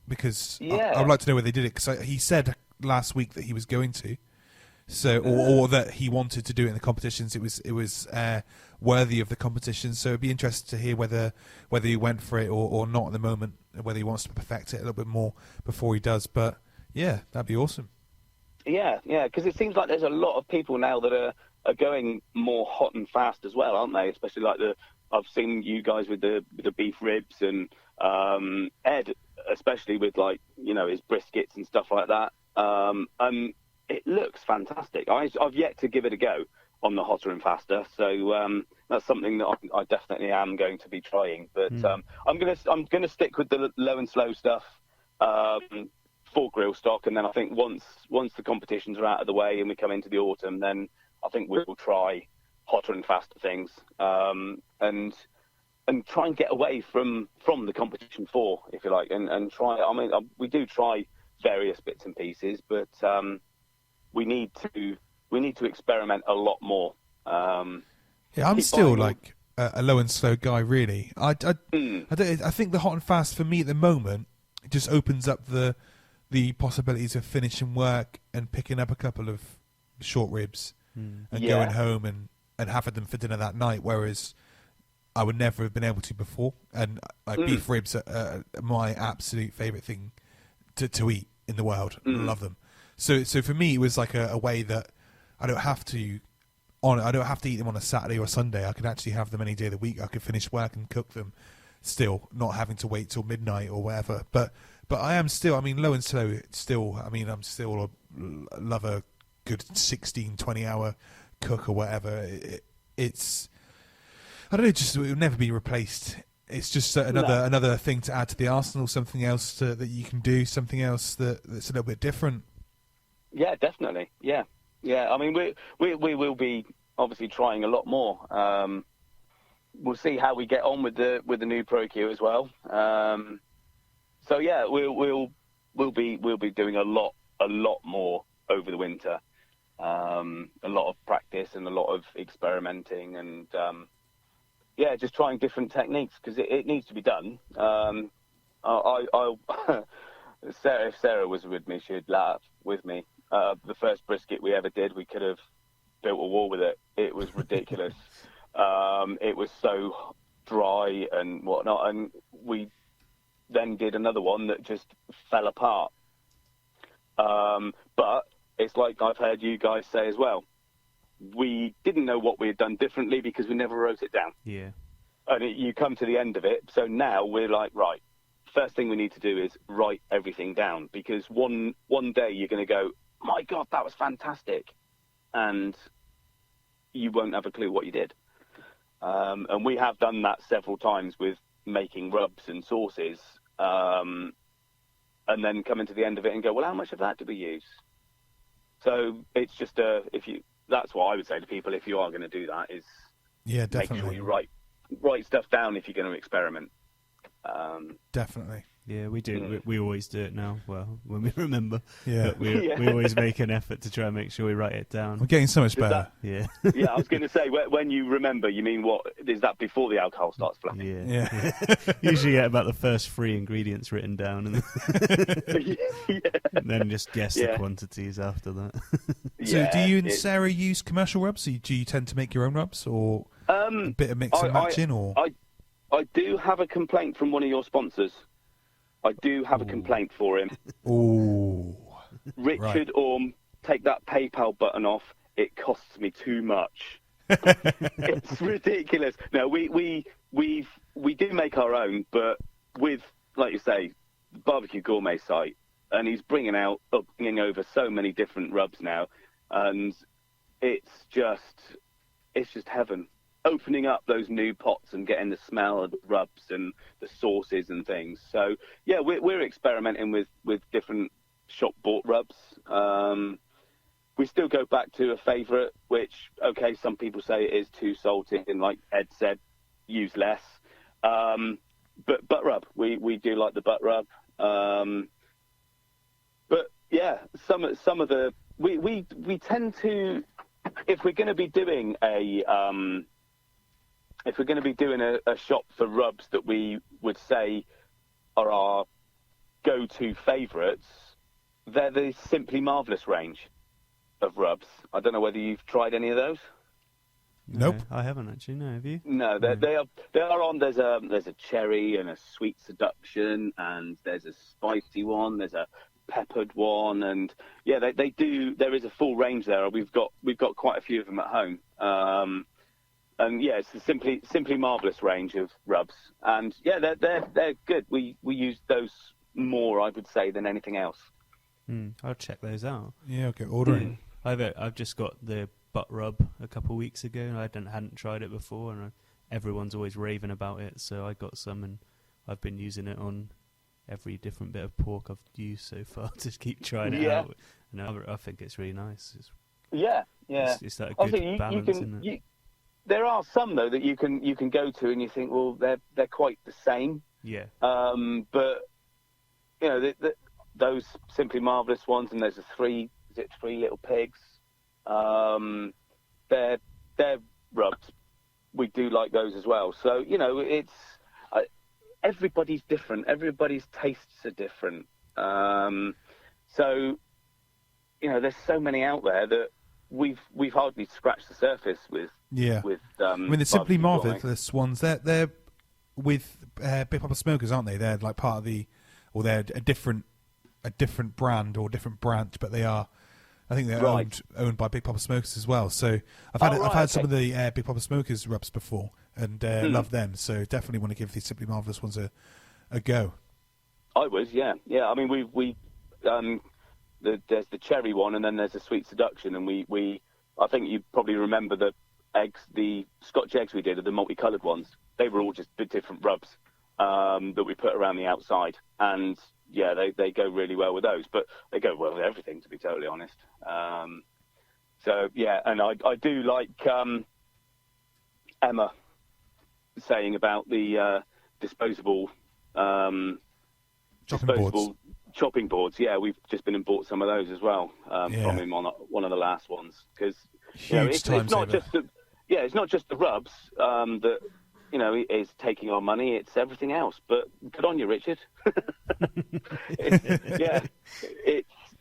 because I would like to know where they did it because he said last week that he was going to. So, or that he wanted to do it in the competitions. It was worthy of the competition. So it'd be interesting to hear whether he went for it or not at the moment. Whether he wants to perfect it a little bit more before he does. But yeah, that'd be awesome. Yeah, because it seems like there's a lot of people now that are going more hot and fast as well, aren't they? Especially like I've seen you guys with the beef ribs and Ed, especially with his briskets and stuff like that. It looks fantastic. I've yet to give it a go on the hotter and faster, so that's something that I definitely am going to be trying. But I'm gonna stick with the low and slow stuff for grill stock, and then I think once the competitions are out of the way and we come into the autumn, then I think we'll try hotter and faster things, and try and get away from the competition for, if you like, and try. I mean, we do try various bits and pieces, but we need to experiment a lot more. Yeah, I'm still like a low and slow guy, really. I think the hot and fast for me at the moment just opens up the possibilities of finishing work and picking up a couple of short ribs and going home and having them for dinner that night, whereas I would never have been able to before. And beef ribs are my absolute favourite thing to eat in the world. Love them. So for me, it was like a way that I don't have to eat them on a Saturday or Sunday. I could actually have them any day of the week. I could finish work and cook them still, not having to wait till midnight or whatever. But I am still, low and slow still. I'm still love a good 16, 20 hour cook or whatever. It's, I don't know, just it will never be replaced. It's just another thing to add to the arsenal, something else that you can do, something else that's a little bit different. Yeah, definitely. Yeah. I mean, we will be obviously trying a lot more. We'll see how we get on with the new Pro Q as well. So yeah, we'll be doing a lot more over the winter. A lot of practice and a lot of experimenting and just trying different techniques because it needs to be done. If Sarah was with me, she'd laugh with me. The first brisket we ever did, we could have built a wall with it. It was ridiculous. It was so dry and whatnot, and we then did another one that just fell apart. But it's like I've heard you guys say as well. We didn't know what we had done differently because we never wrote it down. Yeah. you come to the end of it. So now we're like, right, first thing we need to do is write everything down, because one day you're going to go, my God, that was fantastic. And you won't have a clue what you did. And we have done that several times with making rubs and sauces. And then coming to the end of it and go, well, how much of that did we use? So it's just that's what I would say to people, if you are going to do that, is definitely make sure you write stuff down if you're going to experiment. Definitely. Yeah, we do. We always do it now. Well, when we remember. Yeah. But we always make an effort to try and make sure we write it down. We're getting so much better. Yeah. Yeah, I was going to say, when you remember, you mean what? Is that before the alcohol starts flowing? Yeah. Usually get about the first 3 ingredients written down, and then just guess the quantities after that. So do you and Sarah use commercial rubs? Do you tend to make your own rubs, or a bit of mix and matching? I do have a complaint from one of your sponsors. I do have a complaint for him. Ooh. Richard Orme, take that PayPal button off. It costs me too much. It's ridiculous. No, we do make our own, but with, like you say, Barbecue Gourmet site, and he's bringing over so many different rubs now, and it's just heaven. Opening up those new pots and getting the smell of the rubs and the sauces and things. So yeah, we're experimenting with different shop bought rubs. We still go back to a favourite, which some people say it is too salty, and like Ed said, use less. But butt rub, we do like the butt rub. But yeah, some of the we tend to, if we're going to be doing a shop for rubs that we would say are our go-to favourites, they're the Simply Marvellous range of rubs. I don't know whether you've tried any of those. Nope, no, I haven't actually. No, have you? No, they are on. There's a cherry and a sweet seduction, and there's a spicy one. There's a peppered one, and yeah, they do. There is a full range there. We've got quite a few of them at home. And yeah, it's the Simply Marvellous range of rubs, and yeah, they're good. We use those more, I would say, than anything else. I'll check those out. Yeah, okay, ordering. I've just got the butt rub a couple of weeks ago, and I hadn't tried it before, and everyone's always raving about it, so I got some, and I've been using it on every different bit of pork I've used so far to keep trying it out. And I think it's really nice. It's that a good balance, isn't it? There are some though that you can go to and you think, well, they're quite the same. Yeah. But you know, those Simply Marvellous ones, and there's Three Little Pigs. They're rubs. We do like those as well. So you know, it's everybody's different. Everybody's tastes are different. So you know, there's so many out there that we've hardly scratched the surface with. Yeah. I mean, the Simply Marvellous ones, they're with Big Papa Smokers, aren't they? They're like part of they're a different brand or different branch, but they are. I think they're owned by Big Papa Smokers as well. So I've had some of the Big Papa Smokers rubs before and love them. So definitely want to give the Simply Marvellous ones a go. I would, yeah. I mean, there's the cherry one, and then there's the sweet seduction, and I think you probably remember the Scotch eggs we did, are the multicoloured ones. They were all just different rubs that we put around the outside, and yeah, they go really well with those, but they go well with everything, to be totally honest. So yeah, and I do like Emma saying about the disposable chopping boards. Yeah, we've just been and bought some of those as well from him on one of the last ones, because it's not just the rubs that is taking our money. It's everything else. But good on you, Richard.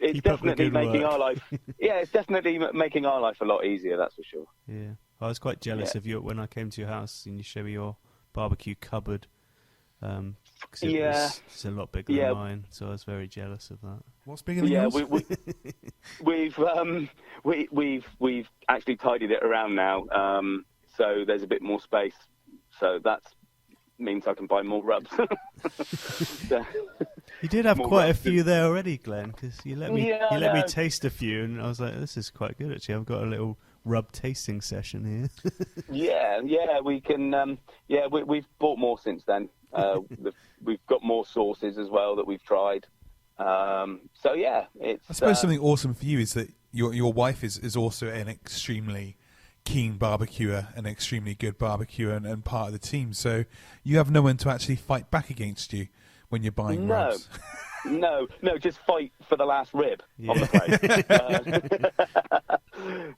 It's definitely making our life. Yeah, it's definitely making our life a lot easier. That's for sure. Yeah, I was quite jealous of you when I came to your house and you showed me your barbecue cupboard. Cause it's a lot bigger than mine, so I was very jealous of that. What's bigger than yours? We've actually tidied it around now, so there's a bit more space so that means I can buy more rubs. So, You did have more quite a rubs few there already, Glenn, because you let me Yeah, I let me know. taste a few, and I was like, this is quite good actually. I've got a little rub tasting session here. we can. We've bought more since then. We've got more sauces as well that we've tried. So yeah, it's. I suppose something awesome for you is that your wife is also an extremely keen barbecuer, an extremely good barbecuer, and part of the team. So you have no one to actually fight back against you when you're buying rubs. No, just fight for the last rib on the plate.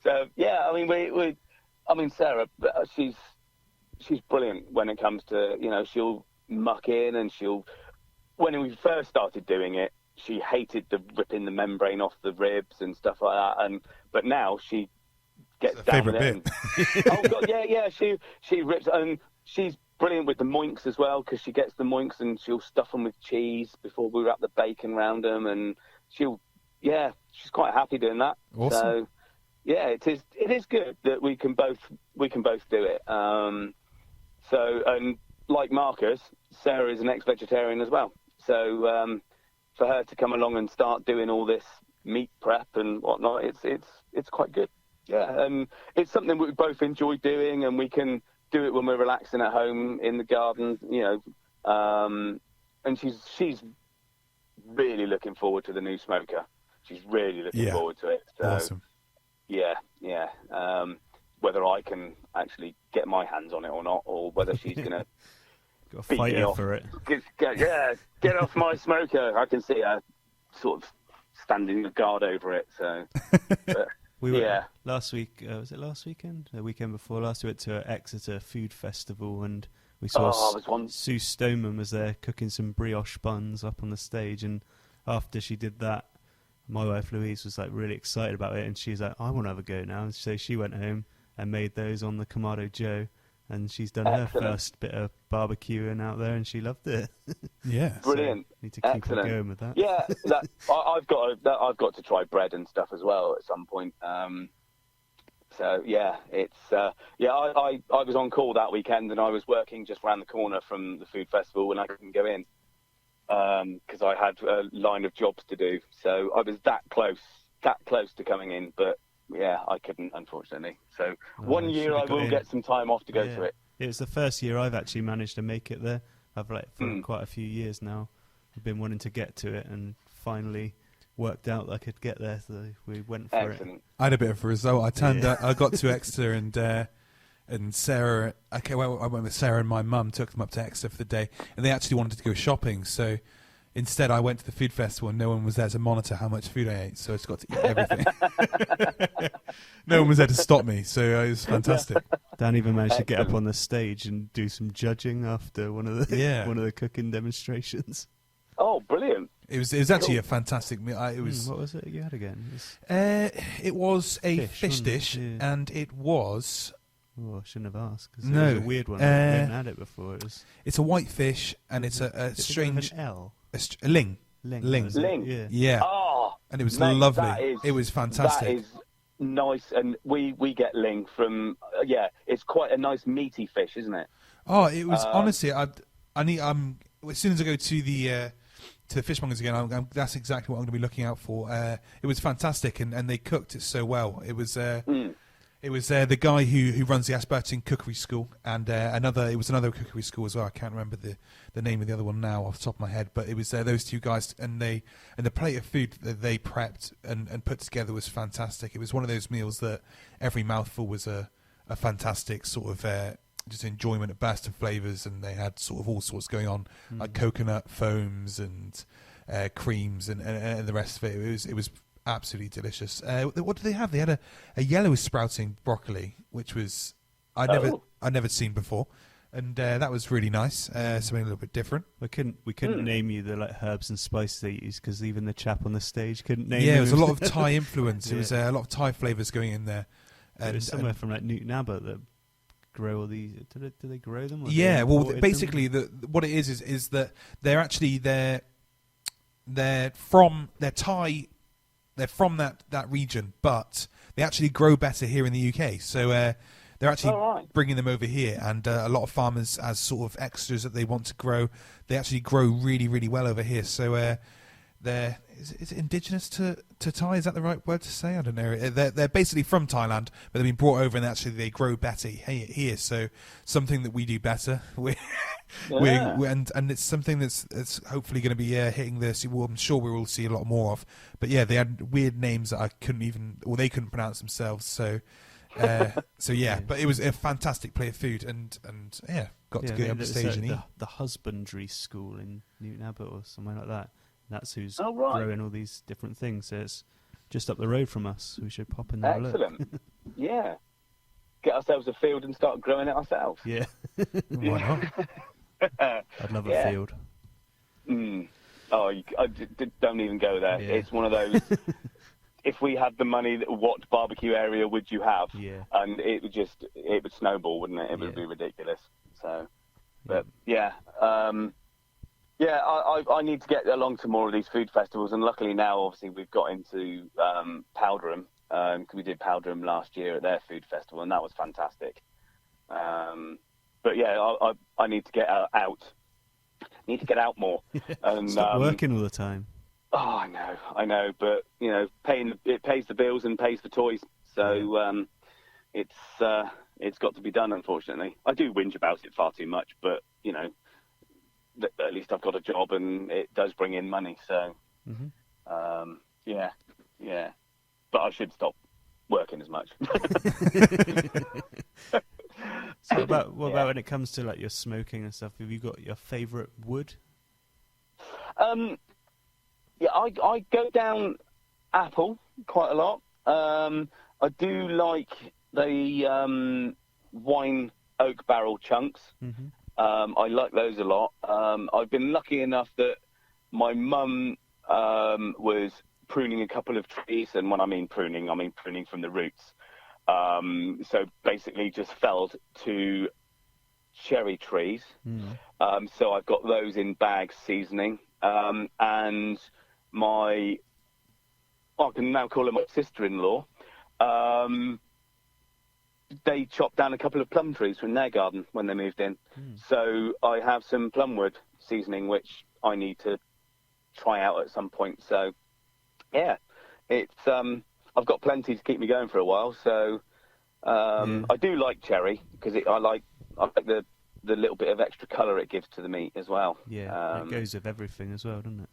So yeah, I mean, Sarah, she's brilliant when it comes to, she'll muck in, and when we first started doing it, she hated the ripping the membrane off the ribs and stuff like that, but now she gets down with it. Oh god, yeah, she rips, and she's brilliant with the moinks as well, because she gets the moinks and she'll stuff them with cheese before we wrap the bacon around them, and she's quite happy doing that. Awesome. So yeah, it is good that we can both do it. So, and like Marcus, Sarah is an ex-vegetarian as well. So for her to come along and start doing all this meat prep and whatnot, it's quite good. Yeah, and it's something we both enjoy doing, and we can do it when we're relaxing at home in the garden, and she's really looking forward to the new smoker. She's really looking forward to it. So, awesome. Yeah. Whether I can actually get my hands on it or not, or whether she's gonna Got to fight her for it. Get off my smoker. I can see her sort of standing guard over it. So. But, We were last week. Was it last weekend? The weekend before last, we went to Exeter Food Festival, and we saw Sue Stoneman was there cooking some brioche buns up on the stage. And after she did that, my wife Louise was like really excited about it, and she's like, "I want to have a go now." And so she went home and made those on the Kamado Joe, and she's done her first bit of barbecuing out there, and she loved it. Yeah, brilliant. So need to keep on going with that. Yeah, I've got to try bread and stuff as well at some point. So yeah, it's I was on call that weekend, and I was working just round the corner from the food festival, and I couldn't go in because I had a line of jobs to do. So I was that close to coming in, but yeah, I couldn't, unfortunately. So one year I will get some time off to go to it. It was the first year I've actually managed to make it there. I've for quite a few years now. I've been wanting to get to it, and finally worked out that I could get there, so we went for it. I had a bit of a result. I got to Exeter, and Sarah. Okay, well, I went with Sarah and my mum. Took them up to Exeter for the day, and they actually wanted to go shopping. So instead, I went to the food festival, and no one was there to monitor how much food I ate. So I just got to eat everything. No one was there to stop me, so it was fantastic. Dan even managed to get up on the stage and do some judging after one of the cooking demonstrations. Oh, brilliant! It was actually a fantastic meal. What was it you had again? It was a fish dish, yeah. and it was. Oh, I shouldn't have asked. Cause no, it was a weird one. I hadn't had it before. It's a white fish, and it's a strange an L. A ling. Ling. Yeah. Oh, and it was lovely. It was fantastic. That is nice, and we get ling from it's quite a nice meaty fish, isn't it? Oh, it was honestly. As soon as I go to the fishmongers again, that's exactly what I'm going to be looking out for. It was fantastic, and they cooked it so well. It was it was the guy who runs the Ashburton Cookery School, and it was another cookery school as well. I can't remember the name of the other one now off the top of my head, but it was those two guys, and the plate of food that they prepped and put together was fantastic. It was one of those meals that every mouthful was a fantastic sort of just enjoyment, a burst of flavours, and they had sort of all sorts going on, like coconut foams and creams and the rest of it. It was absolutely delicious. What did they have? They had a yellow sprouting broccoli, which was I'd never seen before, and that was really nice. Something a little bit different. We couldn't name you the herbs and spices they used, because even the chap on the stage couldn't name. Yeah, it was a lot of Thai influence. It was a lot of Thai flavours going in there. And it was somewhere from Newton Abbot that grow all these. Do they grow them? Yeah, well, basically, what it is that they're from Thai. They're from that region, but they actually grow better here in the UK. So they're actually right. bringing them over here, and a lot of farmers, as sort of extras that they want to grow, they actually grow really, really well over here. So is it indigenous to Thai? Is that the right word to say? I don't know. They're basically from Thailand, but they've been brought over, and actually they grow better here. So something that we do better. And it's something that's hopefully going to be hitting this. Well, I'm sure we will see a lot more of. But yeah, they had weird names that I they couldn't pronounce themselves. So yeah, but it was a fantastic plate of food, and got to go up the stage and eat. The husbandry school in Newton Abbot or somewhere like that. That's who's right. growing all these different things. So it's just up the road from us. We should pop in there. Excellent. Yeah. Get ourselves a field and start growing it ourselves. Yeah. Why not? I'd love a field. Oh, don't even go there. Yeah. It's one of those. If we had the money, what barbecue area would you have? Yeah. And it would snowball, wouldn't it? It would be ridiculous. So, but I need to get along to more of these food festivals, and luckily now, obviously, we've got into Powderham, because we did Powderham last year at their food festival, and that was fantastic. But yeah, I need to get out. Need to get out more. And stop working all the time. Oh, I know, but it pays the bills and pays for toys, so it's got to be done. Unfortunately, I do whinge about it far too much, but at least I've got a job and it does bring in money. So, yeah. But I should stop working as much. So what about when it comes to like your smoking and stuff? Have you got your favourite wood? Yeah, I go down apple quite a lot. I do like the wine oak barrel chunks. Mm-hmm. I like those a lot. I've been lucky enough that my mum was pruning a couple of trees, and when I mean pruning from the roots. So basically just felled 2 cherry trees. So I've got those in bags seasoning. And I can now call her my sister-in-law. They chopped down a couple of plum trees from their garden when they moved in. So I have some plumwood seasoning, which I need to try out at some point. So yeah, it's I've got plenty to keep me going for a while. So I do like cherry because I like the little bit of extra colour it gives to the meat as well. Yeah, it goes with everything as well, doesn't it?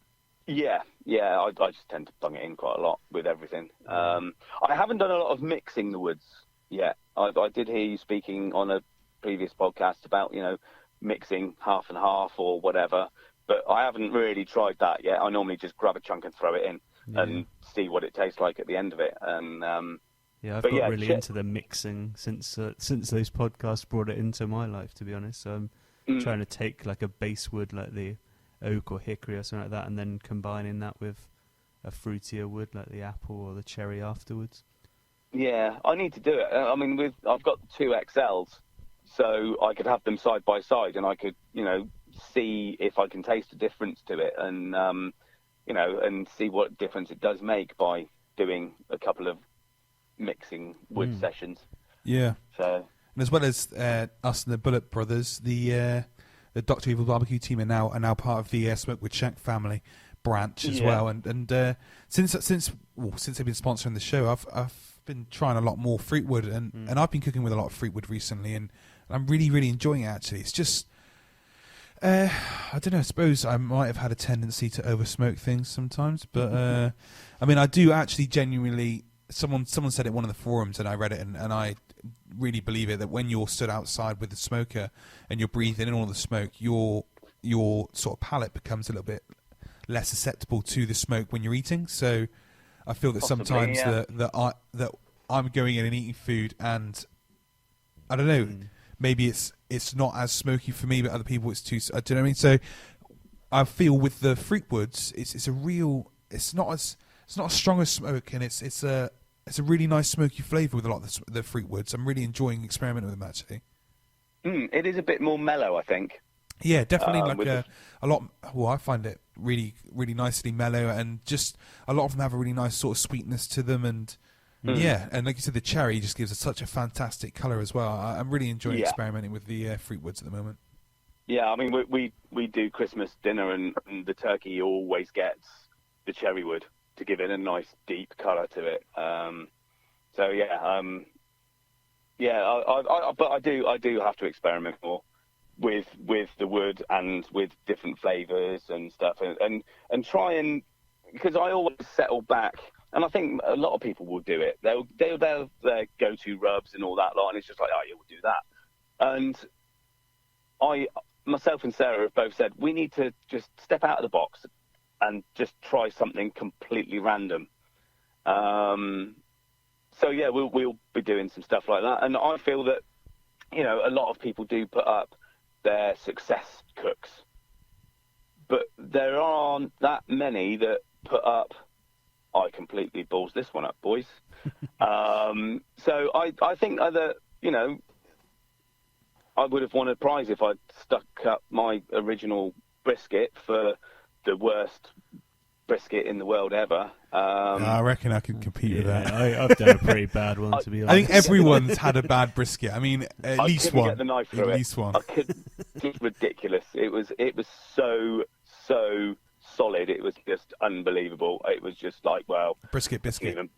Yeah. I just tend to bung it in quite a lot with everything. I haven't done a lot of mixing the woods yet. I did hear you speaking on a previous podcast about mixing half and half or whatever, but I haven't really tried that yet. I normally just grab a chunk and throw it in and see what it tastes like at the end of it. And I've got really into the mixing since those podcasts brought it into my life, to be honest. So I'm trying to take like a base wood like the oak or hickory or something like that, and then combining that with a fruitier wood like the apple or the cherry afterwards. Yeah, I need to do it. I mean, I've got 2 XLs, so I could have them side by side, and I could, see if I can taste a difference to it, and and see what difference it does make by doing a couple of mixing wood sessions. Yeah. So, and as well as us and the Bullet Brothers, the Dr. Evil BBQ team are now part of the Smokewood Shack family branch as well. And since they've been sponsoring the show, I've been trying a lot more fruitwood, and I've been cooking with a lot of fruitwood recently, and I'm really, really enjoying it. Actually, it's just I don't know. I suppose I might have had a tendency to over-smoke things sometimes, but I mean, I do actually genuinely. Someone said it in one of the forums, and I read it, and I really believe it, that when you're stood outside with the smoker and you're breathing in all the smoke, your sort of palate becomes a little bit less susceptible to the smoke when you're eating. So I feel that sometimes that I'm going in and eating food, and I don't know, maybe it's not as smoky for me, but other people it's too. Do you know what I mean? So I feel with the fruitwoods, it's not as strong as smoke, and it's a really nice smoky flavour with a lot of the fruitwoods. I'm really enjoying experimenting with them actually. It is a bit more mellow, I think. Yeah, definitely a lot. Well, I find it really, really nicely mellow, and just a lot of them have a really nice sort of sweetness to them, and Yeah, and like you said, the cherry just gives it such a fantastic colour as well. I'm really enjoying Yeah. experimenting with the fruit woods at the moment. Yeah, I mean, we do Christmas dinner, and the turkey always gets the cherry wood to give it a nice deep colour to it. So yeah, but I do have to experiment more with the wood and with different flavours and stuff, and try and, because I always settle back, and I think a lot of people will do it. They'll their go-to rubs and all that lot, and it's just like, oh yeah, we'll do that. And myself and Sarah have both said we need to just step out of the box and just try something completely random. So yeah, we'll be doing some stuff like that, and I feel that, you know, a lot of people do put up their success cooks, but there aren't that many that put up, I completely balls this one up, boys. So I think that, you know, I would have won a prize if I'd stuck up my original brisket for the worst brisket in the world ever. I reckon I could compete with that. I've done a pretty bad one, to be honest. I think everyone's had a bad brisket. I mean, at least one. Get the knife through at it. least one. I could. Just ridiculous. It was so solid. It was just unbelievable. It was just like, well, Brisket biscuit. Even,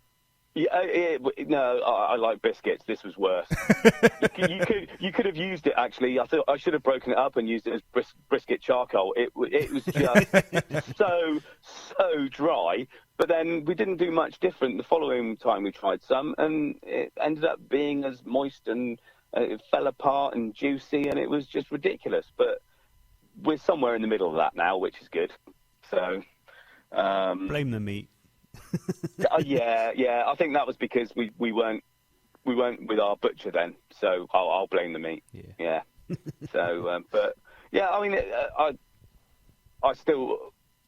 yeah, no, I like biscuits. This was worse. you could have used it, actually. I thought I should have broken it up and used it as brisket charcoal. It was just so dry. But then we didn't do much different the following time we tried some, and it ended up being as moist, and it fell apart and juicy, and it was just ridiculous. But we're somewhere in the middle of that now, which is good. So blame the meat. Yeah. I think that was because we weren't with our butcher then, so I'll blame the meat. Yeah. So, but yeah, I mean,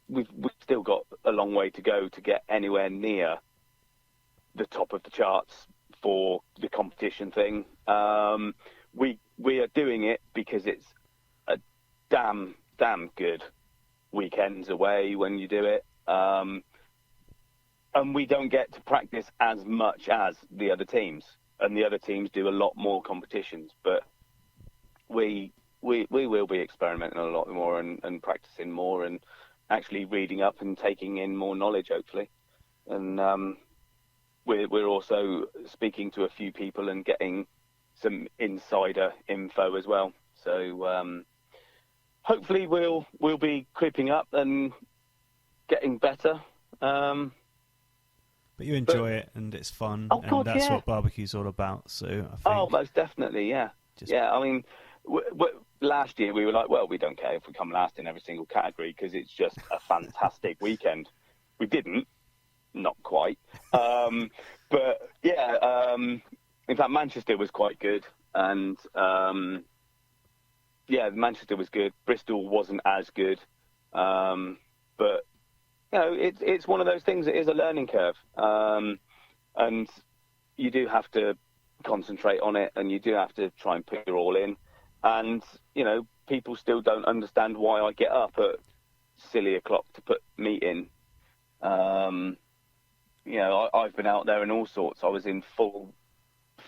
we've still got a long way to go to get anywhere near the top of the charts for the competition thing. We are doing it because it's a damn good weekends away when you do it. And we don't get to practice as much as the other teams, and the other teams do a lot more competitions. But we will be experimenting a lot more and practicing more, and actually reading up and taking in more knowledge, hopefully. And we're also speaking to a few people and getting some insider info as well. So hopefully we'll be creeping up and getting better. But you enjoy it, and it's fun, God, and that's yeah. what barbecue's all about. So I think. Oh, most definitely, yeah. Yeah, I mean, last year we were like, well, we don't care if we come last in every single category because it's just a fantastic weekend. We didn't, not quite. But yeah, in fact, Manchester was quite good, and yeah, Manchester was good. Bristol wasn't as good, but. You know, it's one of those things. It is a learning curve, and you do have to concentrate on it, and you do have to try and put your all in. And you know, people still don't understand why I get up at silly o'clock to put meat in. You know, I've been out there in all sorts. I was in full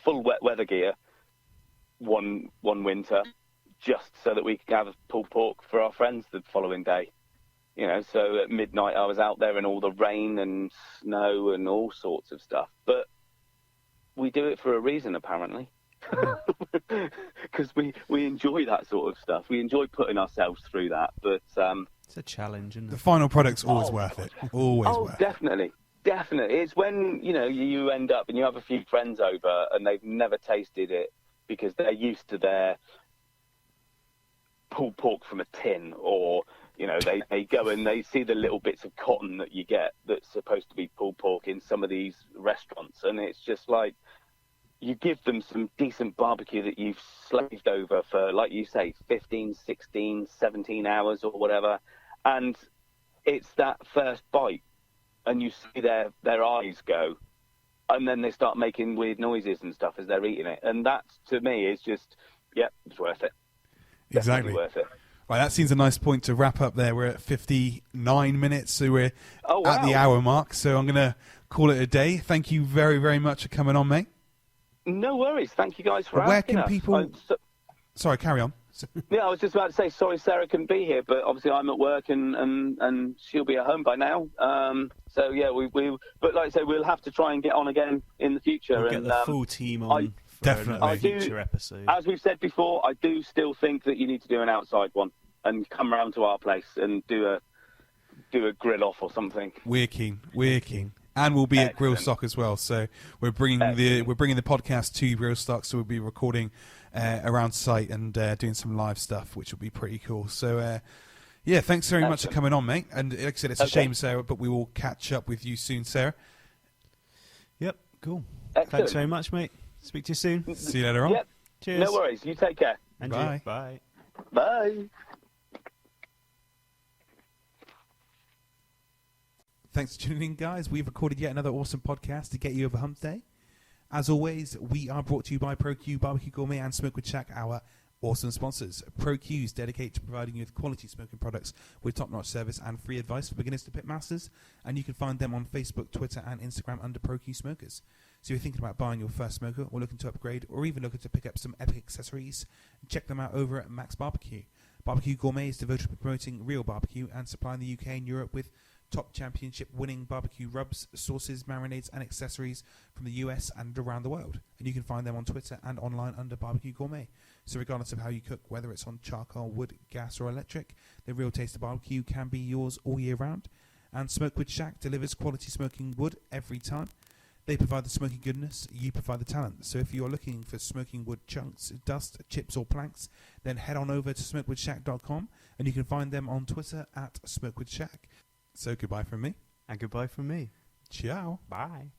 wet weather gear one winter, just so that we could have pulled pork for our friends the following day. You know, so at midnight I was out there in all the rain and snow and all sorts of stuff. But we do it for a reason, apparently, because we enjoy that sort of stuff. We enjoy putting ourselves through that. But it's a challenge, isn't it? The final product's always worth it. Always worth it. Definitely. It's when, you know, you end up and you have a few friends over and they've never tasted it because they're used to their pulled pork from a tin, or you know, they go and they see the little bits of cotton that you get that's supposed to be pulled pork in some of these restaurants. And it's just like, you give them some decent barbecue that you've slaved over for, like you say, 15, 16, 17 hours or whatever. And it's that first bite and you see their eyes go, and then they start making weird noises and stuff as they're eating it. And that, to me, is just, it's worth it. Exactly. Definitely worth it. Right, that seems a nice point to wrap up there. We're at 59 minutes, so we're at the hour mark. So I'm going to call it a day. Thank you very, very much for coming on, mate. No worries. Thank you guys for Where asking can us. people... Sorry, carry on. Yeah, I was just about to say, sorry Sarah couldn't be here, but obviously I'm at work and she'll be at home by now. So, yeah, but like I say, we'll have to try and get on again in the future. We'll get the full team on for definitely a future episode. As we've said before, I do still think that you need to do an outside one and come round to our place and do a grill off or something. We're keen. And we'll be at Grill Stock as well. So we're bringing the podcast to Grill Stock. So we'll be recording around site and doing some live stuff, which will be pretty cool. So yeah, thanks very much for coming on, mate. And like I said, it's a shame, Sarah, but we will catch up with you soon, Sarah. Yep, cool. Excellent. Thanks very much, mate. Speak to you soon. See you later on. Yep. Cheers. No worries. You take care. And Bye. you. Bye. Bye. Thanks for tuning in, guys. We've recorded yet another awesome podcast to get you over hump day. As always, we are brought to you by ProQ BBQ Gourmet and Smokewood Shack, our awesome sponsors. ProQ is dedicated to providing you with quality smoking products with top-notch service and free advice for beginners to pitmasters, and you can find them on Facebook, Twitter, and Instagram under ProQ Smokers. So if you're thinking about buying your first smoker or looking to upgrade or even looking to pick up some epic accessories, check them out over at Max Barbecue. BBQ Gourmet is devoted to promoting real barbecue and supplying the UK and Europe with top championship winning barbecue rubs, sauces, marinades and accessories from the US and around the world. And you can find them on Twitter and online under BBQ Gourmet. So regardless of how you cook, whether it's on charcoal, wood, gas or electric, the real taste of barbecue can be yours all year round. And Smokewood Shack delivers quality smoking wood every time. They provide the smoky goodness, you provide the talent. So if you're looking for smoking wood chunks, dust, chips or planks, then head on over to smokewoodshack.com and you can find them on Twitter at Smokewood Shack. So goodbye from me. And goodbye from me. Ciao. Bye.